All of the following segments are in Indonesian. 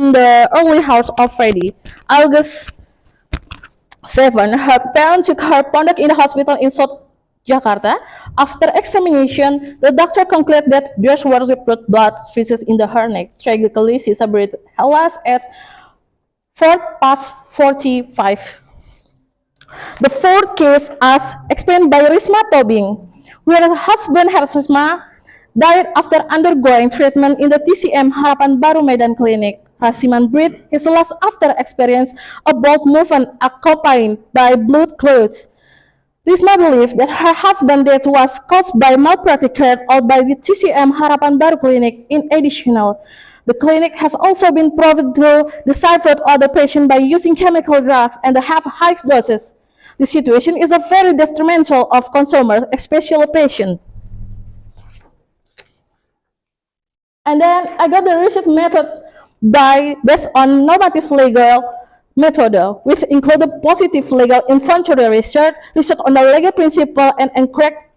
in the early hours of Friday, August 7, her parents took her conduct in the hospital in South Jakarta. After examination, the doctor concluded that there were repeated blood vessels in her neck. Tragically, she suffered hella's at 4:45. The fourth case, as explained by Risma Tobing, where her husband Risma died after undergoing treatment in the TCM Harapan Baru Medan Clinic. Rasiman breathed his last after experience a bowel movement accompanied by blood clots. Risma believed that her husband's death was caused by malpractice carried out by the TCM Harapan Baru Clinic. In addition, the clinic has also been proven to decipher other patients by using chemical drugs and have high doses. The situation is a very detrimental of consumers, especially patients. And then I got the research method based on normative legal method, which included positive legal inventory research, research on the legal principle, and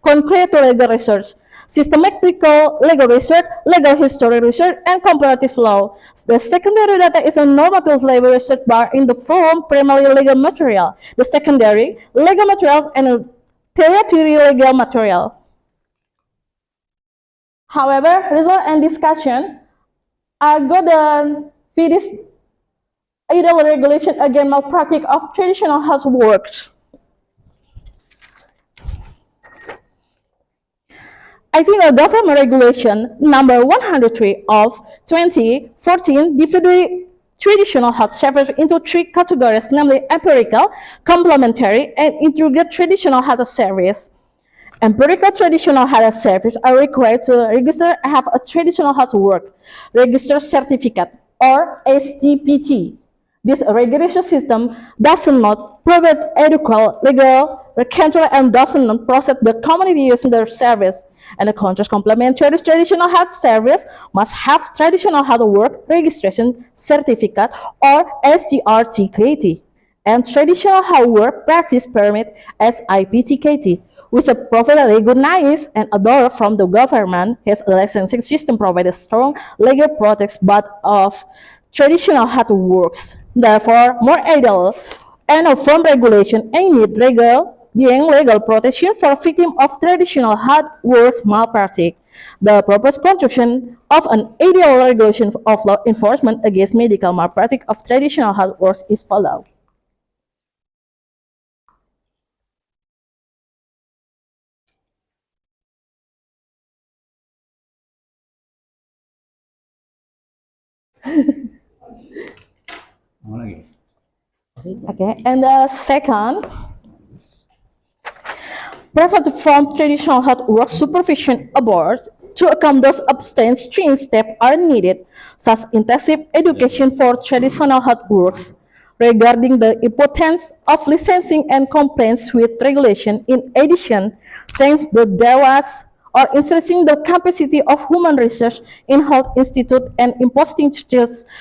concrete legal research, systematical legal research, legal history research, and comparative law. The secondary data is a normative legal research bar in the form primary legal material, the secondary legal materials, and a tertiary legal material. However, result and discussion are good with this ideal regulation against malpractice of traditional health works. I think a government regulation number 103 of 2014 divided traditional health service into three categories, namely empirical, complementary, and integrated traditional health service. Empirical traditional health service are required to register and have a traditional health work register certificate or STPT. This registration system does not provide adequate legal control and does not process the community using their service. And the contrast complementary traditional health service must have traditional health work registration certificate or SGRTKT and traditional health work practice permit SIPTKT, which are provided recognized and adored from the government. His licensing system provides strong legal protection but of traditional health works. Therefore, more ideal and a firm regulation aimed legal protection for victims of traditional health works malpractice. The proposed construction of an ideal regulation of law enforcement against medical malpractice of traditional health works is followed. Okay, and the second, profit from traditional health work supervision aboard to account those abstain string steps are needed, such intensive education for traditional health works regarding the importance of licensing and compliance with regulation. In addition, since there was or increasing the capacity of human research in health institute and imposing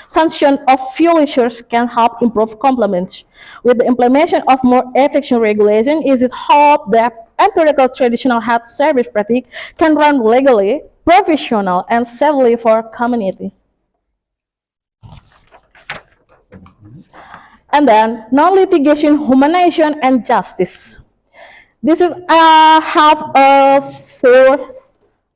sanction of violations can help improve compliance. With the implementation of more effective regulation, is it hoped that empirical traditional health service practice can run legally, professional, and safely for community. And then non-litigation humanization and justice. This is half of four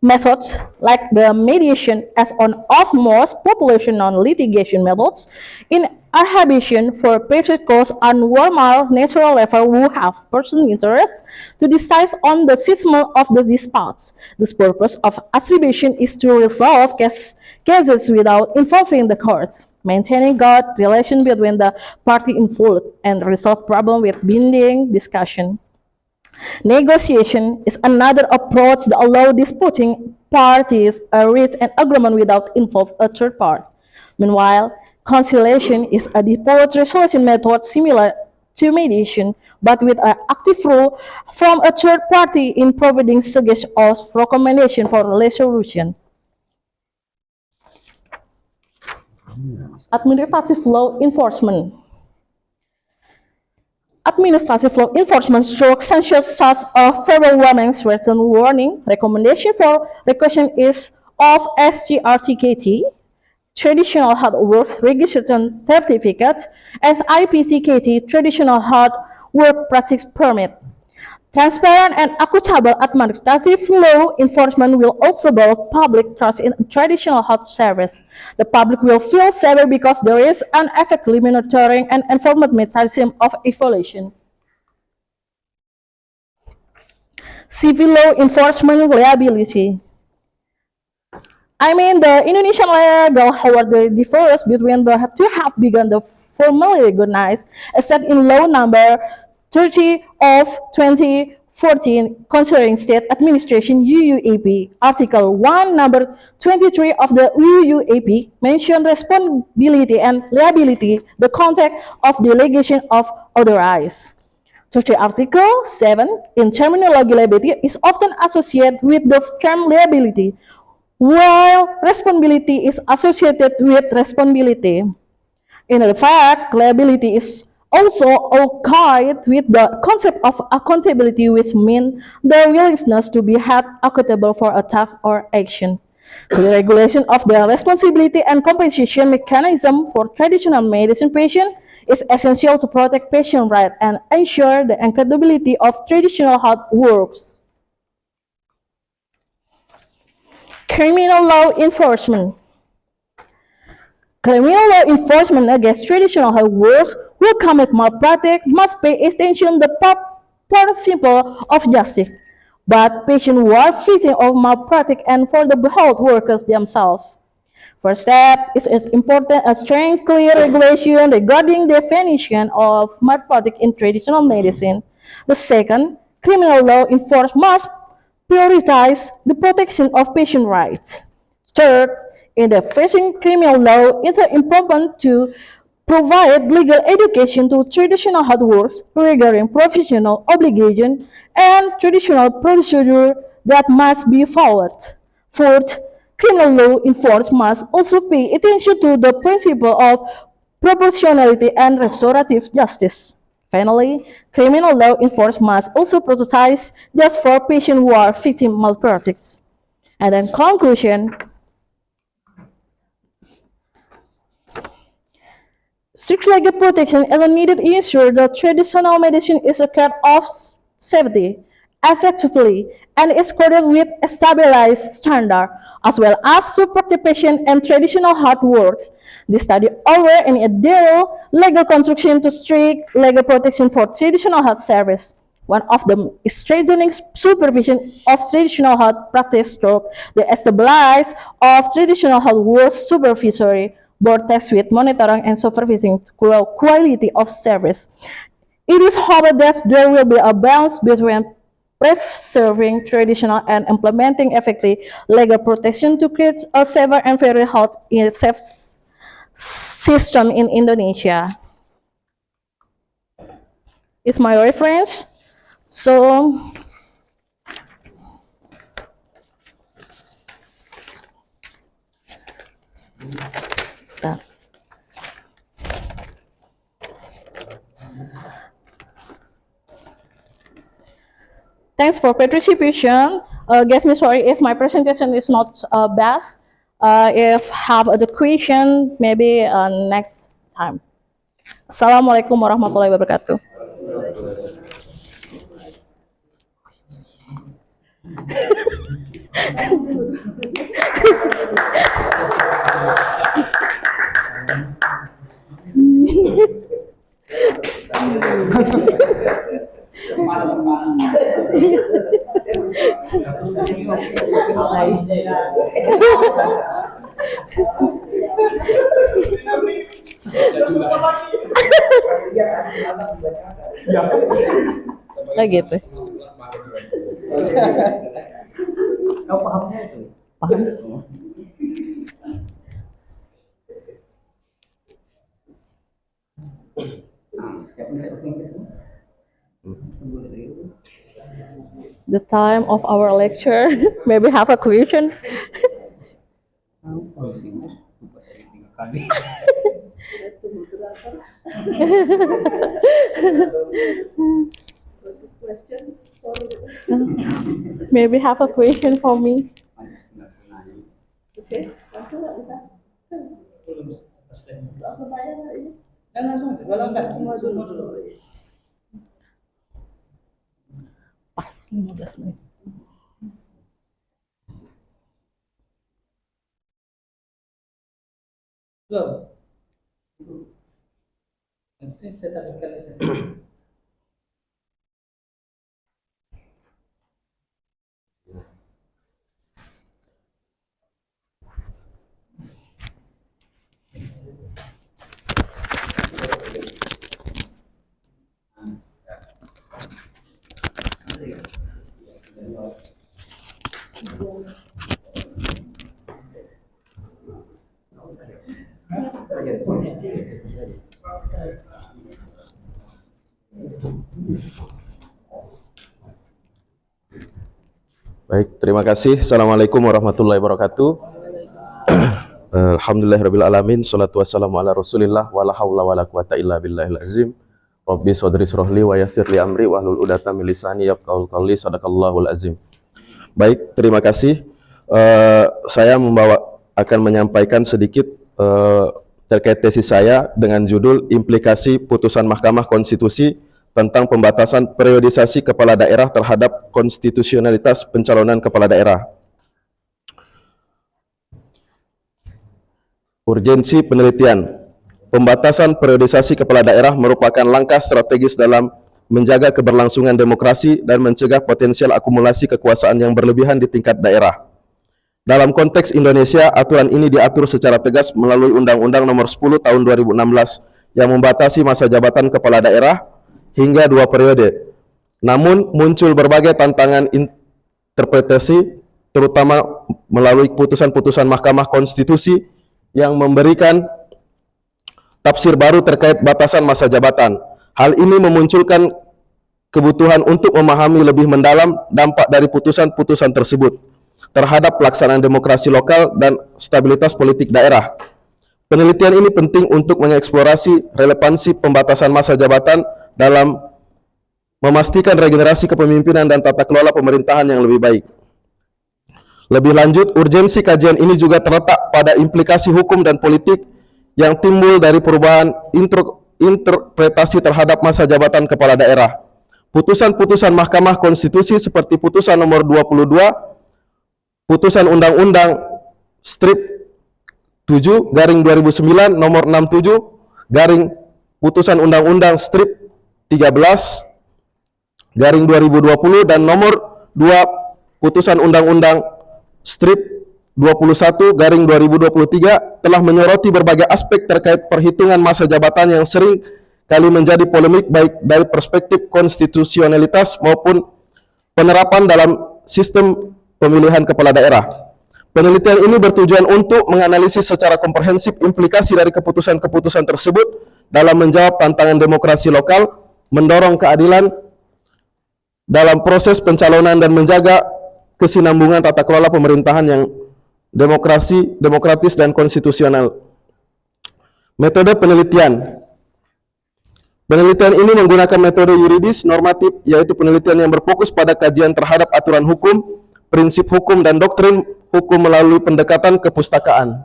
methods like the mediation as one of most population non-litigation methods in arbitration for private cause on warmer natural level who have personal interest to decide on the settlement of the disputes. The purpose of arbitration is to resolve cases without involving the courts, maintaining good relation between the party involved, and resolve problem with binding discussion. Negotiation is another approach that allows disputing parties to reach an agreement without involving a third party. Meanwhile, conciliation is a dispute resolution method similar to mediation, but with an active role from a third party in providing suggestions or recommendations for resolution. Administrative law enforcement. Administrative law enforcement through sanctions such as verbal warnings, written warning, recommendation for requisition is of SGRTKT, Traditional Health Works Registration Certificate, SIPCKT Traditional Health Work Practice Permit. Transparent and equitable administrative law enforcement will also build public trust in traditional health service. The public will feel safer because there is an effective monitoring and enforcement mechanism of evaluation. Civil law enforcement liability. The Indonesian legal order differs between the two have begun the formally recognized, except in Law Number 30 of 2014 concerning state administration UUAP. Article 1, Number 23 of the UUAP mention responsibility and liability, the context of delegation of authorized. Article 7 in terminology liability is often associated with the term liability, while responsibility is associated with responsibility. In fact, liability is also allied with the concept of accountability, which means the willingness to be held accountable for a task or action. The regulation of the responsibility and compensation mechanism for traditional medicine patients is essential to protect patient rights and ensure the accountability of traditional health workers. Criminal law enforcement. Criminal law enforcement against traditional health workers who commit malpractice must pay attention to the principle of justice, but patients who are victims of malpractice and for the health workers themselves. First step is important a strong, clear regulation regarding the definition of malpractice in traditional medicine. The second, criminal law enforcement must prioritize the protection of patient rights. Third, in the facing criminal law, it is important to provide legal education to traditional health workers regarding professional obligation and traditional procedure that must be followed. Fourth, criminal law enforcement must also pay attention to the principle of proportionality and restorative justice. Finally, criminal law enforcement must also prioritize just for patients who are victim malpractice. And then conclusion, strict legal protection is needed to ensure that traditional medicine is a care of safety, effectively, and is coded with a stabilized standard, as well as support the patient and traditional health works. The study over an ideal legal construction to strict legal protection for traditional health service. One of them is strengthening supervision of traditional health practice stroke the establishment of traditional health works supervisory board tasked with monitoring and supervising quality of service. It is hoped that there will be a balance between preserving traditional and implementing effective legal protection to create a safer and fairer health system in Indonesia. It's my reference. So, thanks for participation. Give me sorry if my presentation is not best. If have other question, maybe next time. Assalamualaikum warahmatullahi wabarakatuh. Lagi tuh. Kau pahamnya itu? Paham itu? The time of our lecture. Maybe have a question. Maybe have a question for me. Okay, langsung nggak bisa? Langsung aja ini. Dan langsung aja. Kalau enggak semua dulu. Pas 15 menit. Go. Nanti saya tampilkan aja. Baik, terima kasih. Assalamualaikum warahmatullahi wabarakatuh. Alhamdulillahirrabbilalamin. Salatu wassalamu ala rasulillah. Wala hawla wala quwata illa billahil azim. Rabbi sodri srohli wa yassir li amri wa hlul udatan min lisani yafqahul qawli. Sadaqallahul azim. Baik, terima kasih. Saya akan menyampaikan sedikit terkait tesis saya dengan judul implikasi putusan Mahkamah Konstitusi tentang pembatasan periodisasi kepala daerah terhadap konstitusionalitas pencalonan kepala daerah. Urgensi penelitian. Pembatasan periodisasi kepala daerah merupakan langkah strategis dalam menjaga keberlangsungan demokrasi dan mencegah potensial akumulasi kekuasaan yang berlebihan di tingkat daerah. Dalam konteks Indonesia, aturan ini diatur secara tegas melalui Undang-Undang Nomor 10 Tahun 2016 yang membatasi masa jabatan kepala daerah hingga 2 periode. Namun muncul berbagai tantangan interpretasi, terutama melalui putusan-putusan Mahkamah Konstitusi yang memberikan tafsir baru terkait batasan masa jabatan. Hal ini memunculkan kebutuhan untuk memahami lebih mendalam dampak dari putusan-putusan tersebut terhadap pelaksanaan demokrasi lokal dan stabilitas politik daerah. Penelitian ini penting untuk mengeksplorasi relevansi pembatasan masa jabatan dalam memastikan regenerasi kepemimpinan dan tata kelola pemerintahan yang lebih baik. Lebih lanjut, urgensi kajian ini juga terletak pada implikasi hukum dan politik yang timbul dari perubahan interpretasi terhadap masa jabatan kepala daerah. Putusan-putusan Mahkamah Konstitusi seperti putusan nomor 22, putusan Undang-Undang Strip 7/2009 nomor 67 garing putusan Undang-Undang Strip 13/2020 dan nomor 2 putusan Undang-Undang Strip 21/2023 telah menyoroti berbagai aspek terkait perhitungan masa jabatan yang sering kali menjadi polemik baik dari perspektif konstitusionalitas maupun penerapan dalam sistem pemilihan kepala daerah. Penelitian ini bertujuan untuk menganalisis secara komprehensif implikasi dari keputusan-keputusan tersebut dalam menjawab tantangan demokrasi lokal, mendorong keadilan dalam proses pencalonan dan menjaga kesinambungan tata kelola pemerintahan yang demokratis dan konstitusional. Metode penelitian. Penelitian ini menggunakan metode yuridis normatif, yaitu penelitian yang berfokus pada kajian terhadap aturan hukum, prinsip hukum, dan doktrin hukum melalui pendekatan kepustakaan.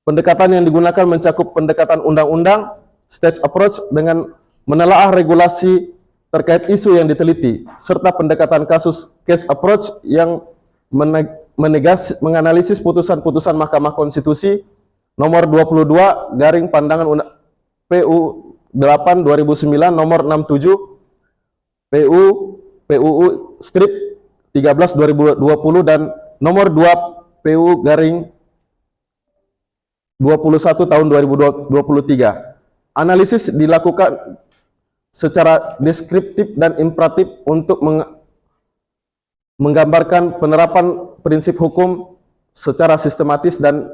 Pendekatan yang digunakan mencakup pendekatan undang-undang, stage approach dengan menelaah regulasi terkait isu yang diteliti, serta pendekatan kasus case approach yang menganalisis putusan-putusan Mahkamah Konstitusi nomor 22 garing pandangan PU 8 2009 nomor 67 PUU strip 13 2020 dan nomor 2 PU garing 21 tahun 2023. Analisis dilakukan secara deskriptif dan imperatif untuk menggambarkan penerapan prinsip hukum secara sistematis dan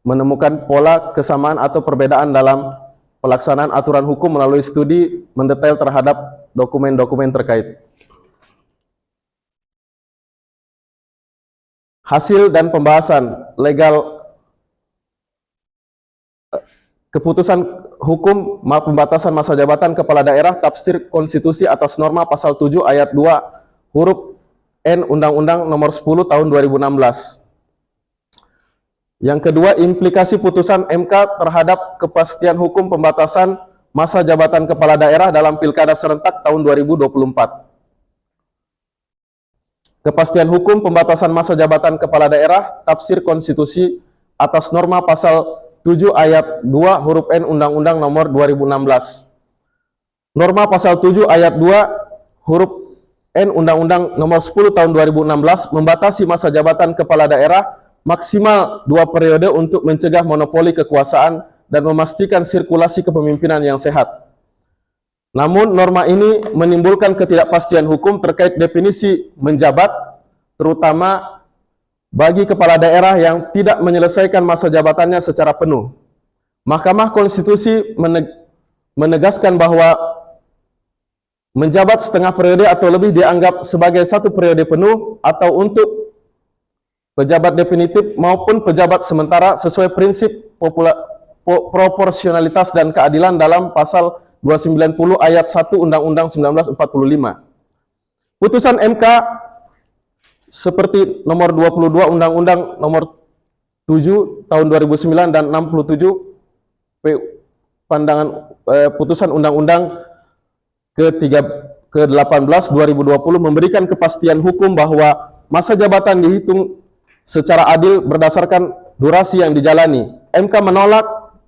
menemukan pola kesamaan atau perbedaan dalam pelaksanaan aturan hukum melalui studi mendetail terhadap dokumen-dokumen terkait. Hasil dan pembahasan legal keputusan hukum pembatasan masa jabatan kepala daerah tafsir konstitusi atas norma pasal 7 ayat 2 huruf N Undang-Undang Nomor 10 Tahun 2016. Yang kedua, implikasi putusan MK terhadap kepastian hukum pembatasan masa jabatan kepala daerah dalam Pilkada serentak tahun 2024. Kepastian hukum pembatasan masa jabatan kepala daerah, tafsir konstitusi atas norma pasal 7 ayat 2 huruf N Undang-Undang Nomor 2016. Norma pasal 7 ayat 2 huruf N Undang-Undang Nomor 10 tahun 2016 membatasi masa jabatan kepala daerah maksimal 2 periode untuk mencegah monopoli kekuasaan dan memastikan sirkulasi kepemimpinan yang sehat. Namun norma ini menimbulkan ketidakpastian hukum terkait definisi menjabat, terutama bagi kepala daerah yang tidak menyelesaikan masa jabatannya secara penuh. Mahkamah Konstitusi menegaskan bahwa menjabat setengah periode atau lebih dianggap sebagai 1 periode penuh atau untuk pejabat definitif maupun pejabat sementara sesuai prinsip proporsionalitas dan keadilan dalam pasal 290 ayat 1 Undang-Undang 1945. Putusan MK seperti nomor 22 Undang-Undang nomor 7 tahun 2009 dan 67 putusan Undang-Undang ke-18 2020 memberikan kepastian hukum bahwa masa jabatan dihitung secara adil berdasarkan durasi yang dijalani. MK menolak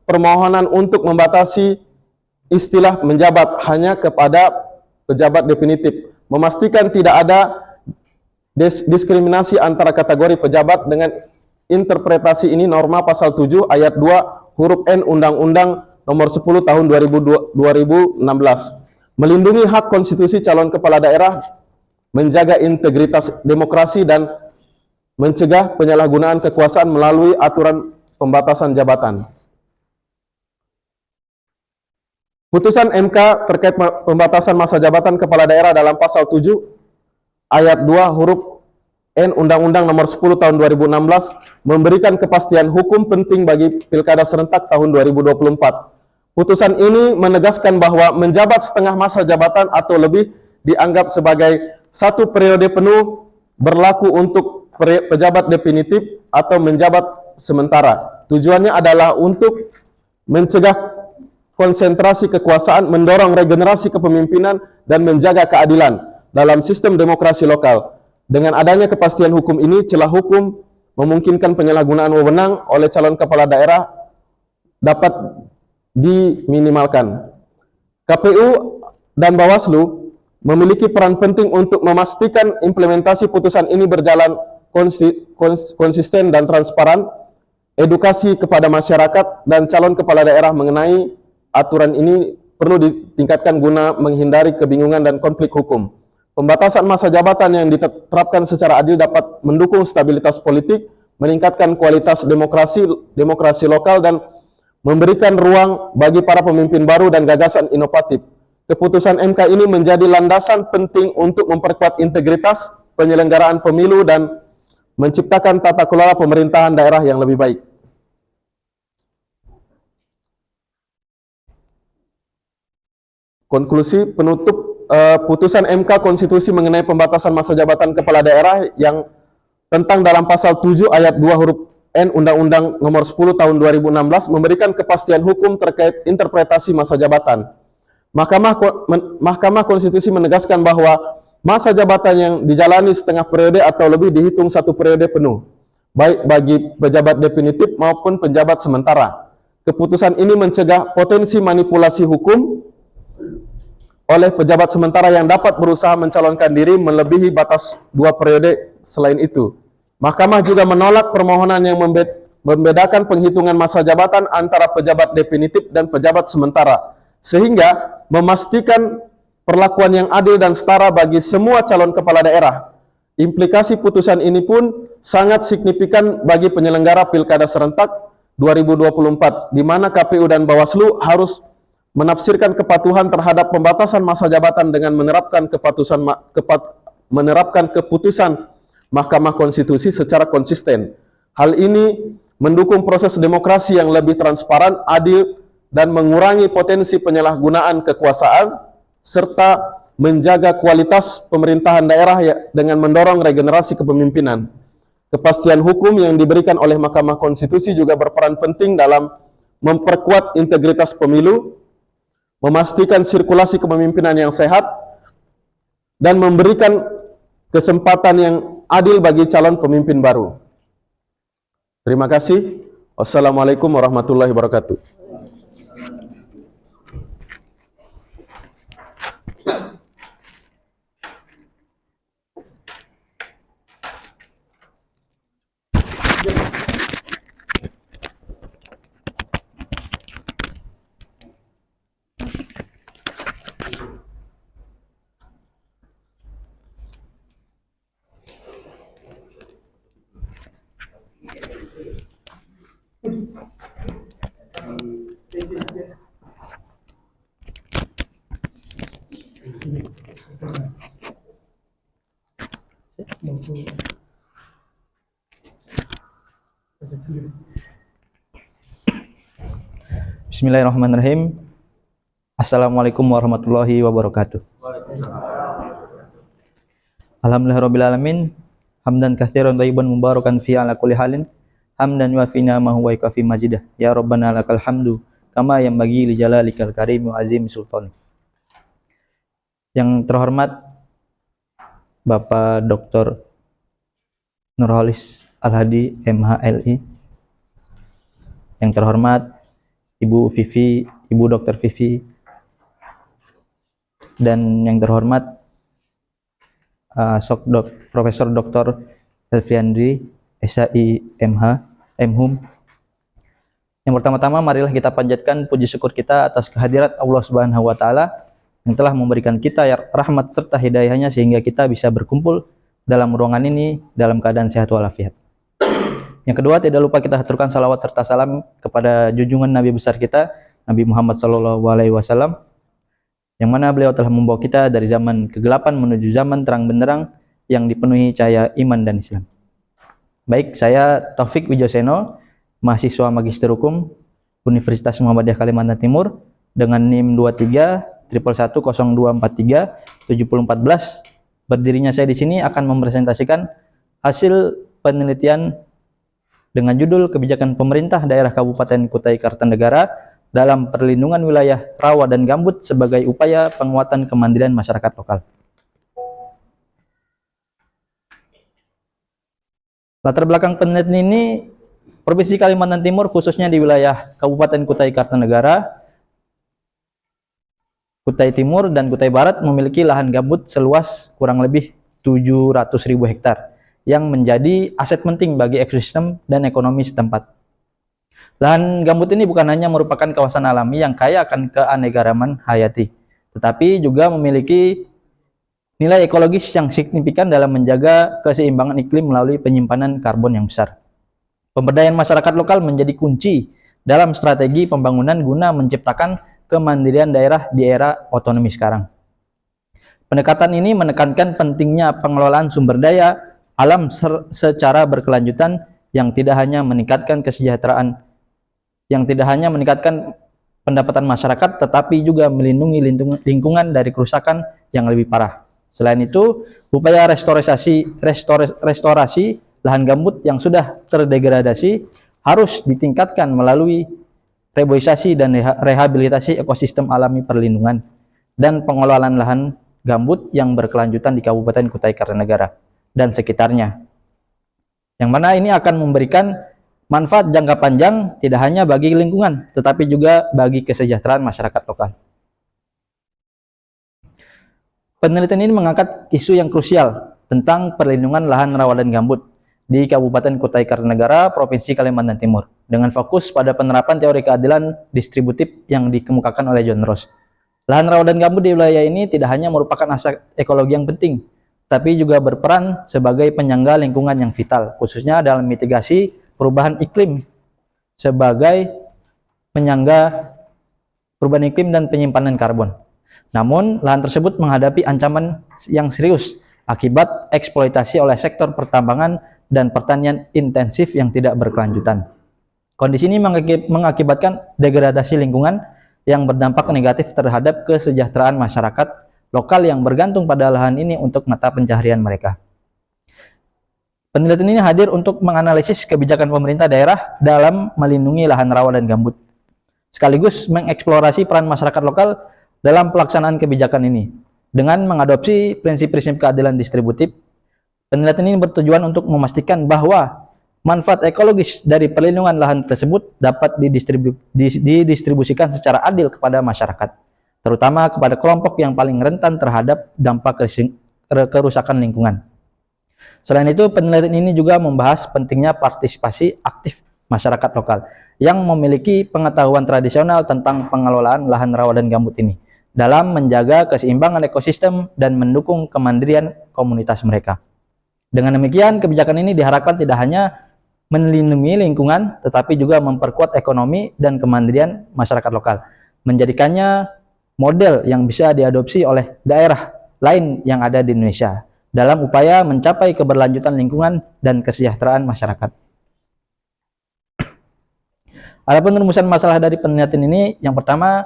permohonan untuk membatasi istilah menjabat hanya kepada pejabat definitif, memastikan tidak ada diskriminasi antara kategori pejabat. Dengan interpretasi ini norma pasal 7 ayat 2 huruf N Undang-Undang Nomor 10 tahun 2016 melindungi hak konstitusi calon kepala daerah, menjaga integritas demokrasi dan mencegah penyalahgunaan kekuasaan melalui aturan pembatasan jabatan. Putusan MK terkait pembatasan masa jabatan kepala daerah dalam pasal 7 ayat 2 huruf N Undang-Undang Nomor 10 tahun 2016 memberikan kepastian hukum penting bagi Pilkada serentak tahun 2024. Putusan ini menegaskan bahwa menjabat setengah masa jabatan atau lebih dianggap sebagai 1 periode penuh berlaku untuk pejabat definitif atau menjabat sementara. Tujuannya adalah untuk mencegah konsentrasi kekuasaan, mendorong regenerasi kepemimpinan, dan menjaga keadilan dalam sistem demokrasi lokal. Dengan adanya kepastian hukum ini, celah hukum memungkinkan penyalahgunaan wewenang oleh calon kepala daerah dapat diminimalkan. KPU dan Bawaslu memiliki peran penting untuk memastikan implementasi putusan ini berjalan konsisten dan transparan. Edukasi kepada masyarakat dan calon kepala daerah mengenai aturan ini perlu ditingkatkan guna menghindari kebingungan dan konflik hukum. Pembatasan masa jabatan yang diterapkan secara adil dapat mendukung stabilitas politik, meningkatkan kualitas demokrasi lokal, dan memberikan ruang bagi para pemimpin baru dan gagasan inovatif. Keputusan MK ini menjadi landasan penting untuk memperkuat integritas penyelenggaraan pemilu dan menciptakan tata kelola pemerintahan daerah yang lebih baik. Konklusi penutup, putusan MK Konstitusi mengenai pembatasan masa jabatan kepala daerah yang tentang dalam pasal 7 ayat 2 huruf N Undang-Undang Nomor 10 tahun 2016 memberikan kepastian hukum terkait interpretasi masa jabatan. Mahkamah Konstitusi menegaskan bahwa masa jabatan yang dijalani setengah periode atau lebih dihitung 1 periode penuh, baik bagi pejabat definitif maupun pejabat sementara. Keputusan ini mencegah potensi manipulasi hukum oleh pejabat sementara yang dapat berusaha mencalonkan diri melebihi batas 2 periode. Selain itu, Mahkamah juga menolak permohonan yang membedakan penghitungan masa jabatan antara pejabat definitif dan pejabat sementara, sehingga memastikan perlakuan yang adil dan setara bagi semua calon kepala daerah. Implikasi putusan ini pun sangat signifikan bagi penyelenggara Pilkada serentak 2024, di mana KPU dan Bawaslu harus menafsirkan kepatuhan terhadap pembatasan masa jabatan dengan menerapkan keputusan Mahkamah Konstitusi secara konsisten. Hal ini mendukung proses demokrasi yang lebih transparan, adil, dan mengurangi potensi penyalahgunaan kekuasaan, serta menjaga kualitas pemerintahan daerah dengan mendorong regenerasi kepemimpinan. Kepastian hukum yang diberikan oleh Mahkamah Konstitusi juga berperan penting dalam memperkuat integritas pemilu, memastikan sirkulasi kepemimpinan yang sehat, dan memberikan kesempatan yang adil bagi calon pemimpin baru. Terima kasih. Wassalamualaikum warahmatullahi wabarakatuh. Bismillahirrahmanirrahim. Assalamualaikum warahmatullahi wabarakatuh. Alhamdulillahirrabbilalamin. Hamdan katsiran thayyiban mubarakan fi ala kulli halin. Hamdan yuafina ma huwa kafi majidah. Ya Rabbana lakal hamdu kama yanbaghi li jalalikal karim wa azim sultan. Yang terhormat Bapak Dr. Nurholis Al-Hadi MHLI. Yang terhormat Ibu Vivi, Ibu Dr. Vivi, dan yang terhormat Profesor Dr. Elviandri, SAI MH, MHUM. Yang pertama-tama marilah kita panjatkan puji syukur kita atas kehadirat Allah Subhanahu wa taala yang telah memberikan kita rahmat serta hidayahnya sehingga kita bisa berkumpul dalam ruangan ini dalam keadaan sehat walafiat. Yang kedua, tidak lupa kita haturkan salawat serta salam kepada junjungan Nabi besar kita, Nabi Muhammad SAW, yang mana beliau telah membawa kita dari zaman kegelapan menuju zaman terang benderang yang dipenuhi cahaya iman dan Islam. Baik, saya Taufik Wijoseno, mahasiswa Magister Hukum Universitas Muhammadiyah Kalimantan Timur dengan NIM 23 1110243 7014. Berdirinya saya di sini akan mempresentasikan hasil penelitian dengan judul Kebijakan Pemerintah Daerah Kabupaten Kutai Kartanegara dalam perlindungan wilayah rawa dan gambut sebagai upaya penguatan kemandirian masyarakat lokal. Latar belakang penelitian ini, Provinsi Kalimantan Timur khususnya di wilayah Kabupaten Kutai Kartanegara, Kutai Timur dan Kutai Barat memiliki lahan gambut seluas kurang lebih 700.000 hektar yang menjadi aset penting bagi ekosistem dan ekonomi setempat. Lahan gambut ini bukan hanya merupakan kawasan alami yang kaya akan keanekaragaman hayati, tetapi juga memiliki nilai ekologis yang signifikan dalam menjaga keseimbangan iklim melalui penyimpanan karbon yang besar. Pemberdayaan masyarakat lokal menjadi kunci dalam strategi pembangunan guna menciptakan kemandirian daerah di era otonomi sekarang. Pendekatan ini menekankan pentingnya pengelolaan sumber daya alam secara berkelanjutan yang tidak hanya meningkatkan kesejahteraan, yang tidak hanya meningkatkan pendapatan masyarakat, tetapi juga melindungi lingkungan dari kerusakan yang lebih parah. Selain itu, upaya restorasi lahan gambut yang sudah terdegradasi harus ditingkatkan melalui reboisasi dan rehabilitasi ekosistem alami perlindungan dan pengelolaan lahan gambut yang berkelanjutan di Kabupaten Kutai Kartanegara dan sekitarnya, yang mana ini akan memberikan manfaat jangka panjang tidak hanya bagi lingkungan tetapi juga bagi kesejahteraan masyarakat lokal. Penelitian ini mengangkat isu yang krusial tentang perlindungan lahan rawa dan gambut di Kabupaten Kutai Kartanegara, Provinsi Kalimantan Timur, dengan fokus pada penerapan teori keadilan distributif yang dikemukakan oleh John Rawls. Lahan rawa dan gambut di wilayah ini tidak hanya merupakan aset ekologi yang penting, tapi juga berperan sebagai penyangga lingkungan yang vital, khususnya dalam mitigasi perubahan iklim sebagai penyangga perubahan iklim dan penyimpanan karbon. Namun, lahan tersebut menghadapi ancaman yang serius akibat eksploitasi oleh sektor pertambangan dan pertanian intensif yang tidak berkelanjutan. Kondisi ini mengakibatkan degradasi lingkungan yang berdampak negatif terhadap kesejahteraan masyarakat lokal yang bergantung pada lahan ini untuk mata pencaharian mereka. Penelitian ini hadir untuk menganalisis kebijakan pemerintah daerah dalam melindungi lahan rawa dan gambut, sekaligus mengeksplorasi peran masyarakat lokal dalam pelaksanaan kebijakan ini. Dengan mengadopsi prinsip-prinsip keadilan distributif, penelitian ini bertujuan untuk memastikan bahwa manfaat ekologis dari perlindungan lahan tersebut dapat didistribusikan secara adil kepada masyarakat, terutama kepada kelompok yang paling rentan terhadap dampak kerusakan lingkungan. Selain itu, penelitian ini juga membahas pentingnya partisipasi aktif masyarakat lokal yang memiliki pengetahuan tradisional tentang pengelolaan lahan rawa dan gambut ini dalam menjaga keseimbangan ekosistem dan mendukung kemandirian komunitas mereka. Dengan demikian, kebijakan ini diharapkan tidak hanya melindungi lingkungan, tetapi juga memperkuat ekonomi dan kemandirian masyarakat lokal, menjadikannya model yang bisa diadopsi oleh daerah lain yang ada di Indonesia dalam upaya mencapai keberlanjutan lingkungan dan kesejahteraan masyarakat. Adapun rumusan masalah dari penelitian ini, yang pertama,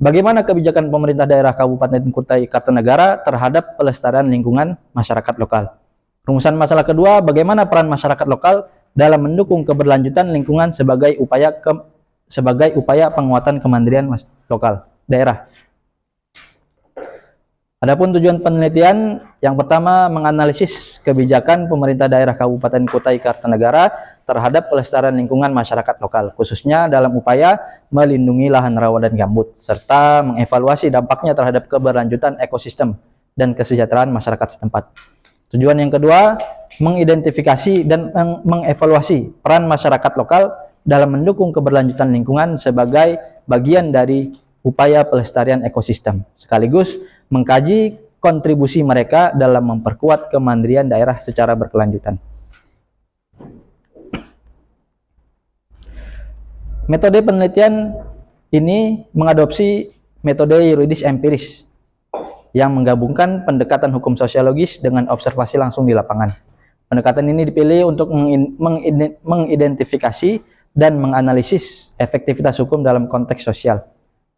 bagaimana kebijakan pemerintah daerah Kabupaten Kutai Kartanegara terhadap pelestarian lingkungan masyarakat lokal. Rumusan masalah kedua, bagaimana peran masyarakat lokal dalam mendukung keberlanjutan lingkungan sebagai upaya penguatan kemandirian lokal daerah. Adapun tujuan penelitian, yang pertama, menganalisis kebijakan pemerintah daerah Kabupaten Kutai Kartanegara terhadap pelestarian lingkungan masyarakat lokal, khususnya dalam upaya melindungi lahan rawa dan gambut, serta mengevaluasi dampaknya terhadap keberlanjutan ekosistem dan kesejahteraan masyarakat setempat. Tujuan yang kedua, mengidentifikasi dan mengevaluasi peran masyarakat lokal dalam mendukung keberlanjutan lingkungan sebagai bagian dari upaya pelestarian ekosistem, sekaligus mengkaji kontribusi mereka dalam memperkuat kemandirian daerah secara berkelanjutan. Metode penelitian ini mengadopsi metode yuridis empiris yang menggabungkan pendekatan hukum sosiologis dengan observasi langsung di lapangan. Pendekatan ini dipilih untuk mengidentifikasi dan menganalisis efektivitas hukum dalam konteks sosial,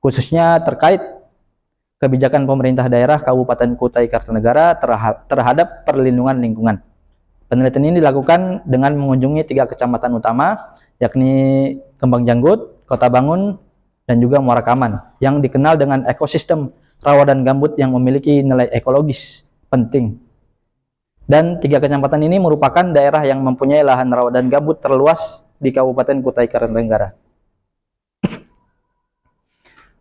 khususnya terkait kebijakan pemerintah daerah Kabupaten Kutai Kartanegara terhadap perlindungan lingkungan. Penelitian ini dilakukan dengan mengunjungi 3 kecamatan utama, yakni Kembang Janggut, Kota Bangun, dan juga Muara Kaman, yang dikenal dengan ekosistem rawa dan gambut yang memiliki nilai ekologis penting. Dan 3 kecamatan ini merupakan daerah yang mempunyai lahan rawa dan gambut terluas di Kabupaten Kutai Kartanegara.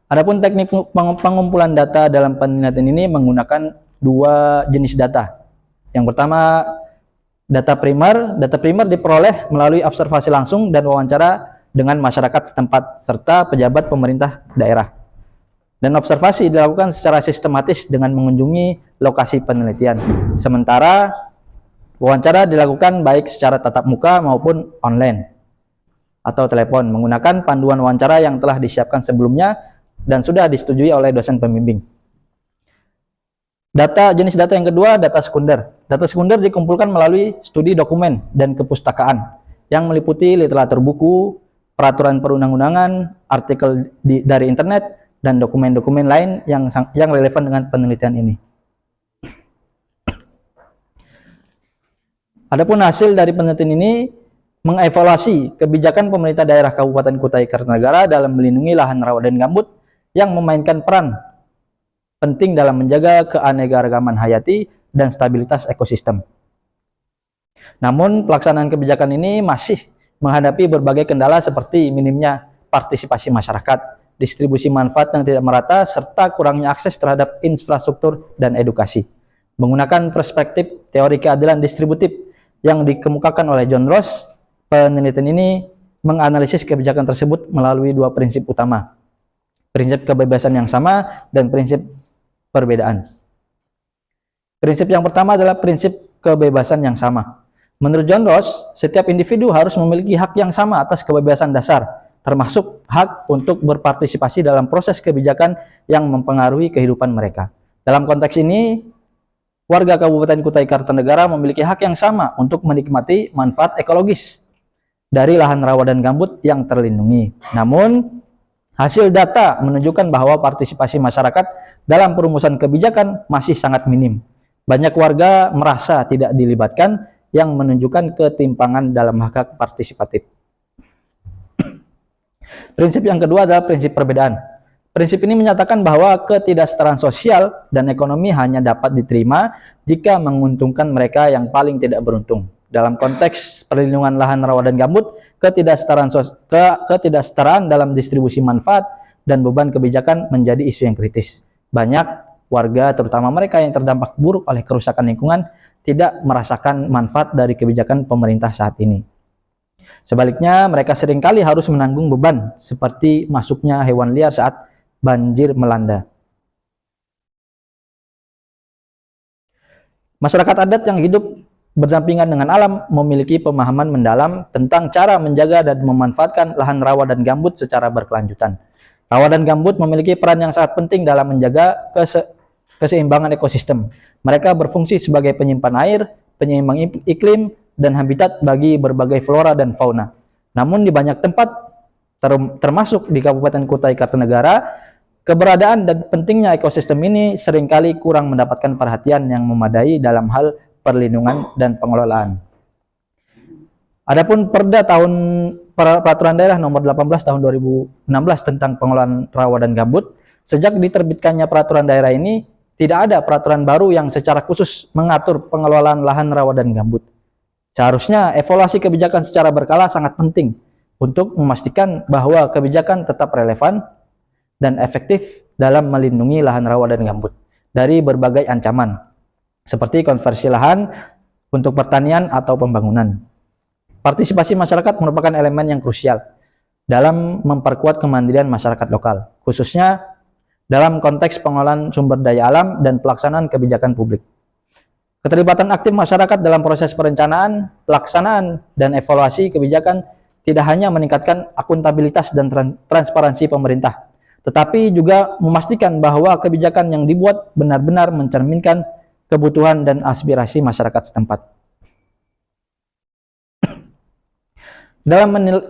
Adapun teknik pengumpulan data dalam penelitian ini menggunakan 2 jenis data. Yang pertama, data primer. Data primer diperoleh melalui observasi langsung dan wawancara dengan masyarakat setempat serta pejabat pemerintah daerah. Dan observasi dilakukan secara sistematis dengan mengunjungi lokasi penelitian. Sementara wawancara dilakukan baik secara tatap muka maupun online atau telepon menggunakan panduan wawancara yang telah disiapkan sebelumnya dan sudah disetujui oleh dosen pembimbing. Jenis data yang kedua, data sekunder. Data sekunder dikumpulkan melalui studi dokumen dan kepustakaan yang meliputi literatur buku, peraturan perundang-undangan, artikel dari internet, dan dokumen-dokumen lain yang relevan dengan penelitian ini. Adapun hasil dari penelitian ini mengevaluasi kebijakan pemerintah daerah Kabupaten Kutai Kartanegara dalam melindungi lahan rawa dan gambut yang memainkan peran penting dalam menjaga keanekaragaman hayati dan stabilitas ekosistem. Namun, pelaksanaan kebijakan ini masih menghadapi berbagai kendala seperti minimnya partisipasi masyarakat, distribusi manfaat yang tidak merata, serta kurangnya akses terhadap infrastruktur dan edukasi. Menggunakan perspektif teori keadilan distributif yang dikemukakan oleh John Rawls, penelitian ini menganalisis kebijakan tersebut melalui 2 prinsip utama: prinsip kebebasan yang sama dan prinsip perbedaan. Prinsip yang pertama adalah prinsip kebebasan yang sama. Menurut John Rawls, setiap individu harus memiliki hak yang sama atas kebebasan dasar, termasuk hak untuk berpartisipasi dalam proses kebijakan yang mempengaruhi kehidupan mereka. Dalam konteks ini, warga Kabupaten Kutai Kartanegara memiliki hak yang sama untuk menikmati manfaat ekologis dari lahan rawa dan gambut yang terlindungi. Namun, hasil data menunjukkan bahwa partisipasi masyarakat dalam perumusan kebijakan masih sangat minim. Banyak warga merasa tidak dilibatkan yang menunjukkan ketimpangan dalam hak partisipatif. Prinsip yang kedua adalah prinsip perbedaan. Prinsip ini menyatakan bahwa ketidaksetaraan sosial dan ekonomi hanya dapat diterima jika menguntungkan mereka yang paling tidak beruntung. Dalam konteks perlindungan lahan rawa dan gambut, ketidaksetaraan dalam distribusi manfaat dan beban kebijakan menjadi isu yang kritis. Banyak warga, terutama mereka yang terdampak buruk oleh kerusakan lingkungan, tidak merasakan manfaat dari kebijakan pemerintah saat ini. Sebaliknya, mereka seringkali harus menanggung beban seperti masuknya hewan liar saat banjir melanda. Masyarakat adat yang hidup berdampingan dengan alam memiliki pemahaman mendalam tentang cara menjaga dan memanfaatkan lahan rawa dan gambut secara berkelanjutan. Rawa dan gambut memiliki peran yang sangat penting dalam menjaga keseimbangan ekosistem. Mereka berfungsi sebagai penyimpan air, penyeimbang iklim, dan habitat bagi berbagai flora dan fauna. Namun di banyak tempat, termasuk di Kabupaten Kutai Kartanegara, keberadaan dan pentingnya ekosistem ini seringkali kurang mendapatkan perhatian yang memadai dalam hal perlindungan dan pengelolaan. Adapun Peraturan Daerah Nomor 18 Tahun 2016 tentang pengelolaan rawa dan gambut, sejak diterbitkannya peraturan daerah ini, tidak ada peraturan baru yang secara khusus mengatur pengelolaan lahan rawa dan gambut. Seharusnya evaluasi kebijakan secara berkala sangat penting untuk memastikan bahwa kebijakan tetap relevan dan efektif dalam melindungi lahan rawa dan gambut dari berbagai ancaman, seperti konversi lahan untuk pertanian atau pembangunan. Partisipasi masyarakat merupakan elemen yang krusial dalam memperkuat kemandirian masyarakat lokal, khususnya dalam konteks pengelolaan sumber daya alam dan pelaksanaan kebijakan publik. Keterlibatan aktif masyarakat dalam proses perencanaan, pelaksanaan, dan evaluasi kebijakan tidak hanya meningkatkan akuntabilitas dan transparansi pemerintah, tetapi juga memastikan bahwa kebijakan yang dibuat benar-benar mencerminkan kebutuhan dan aspirasi masyarakat setempat.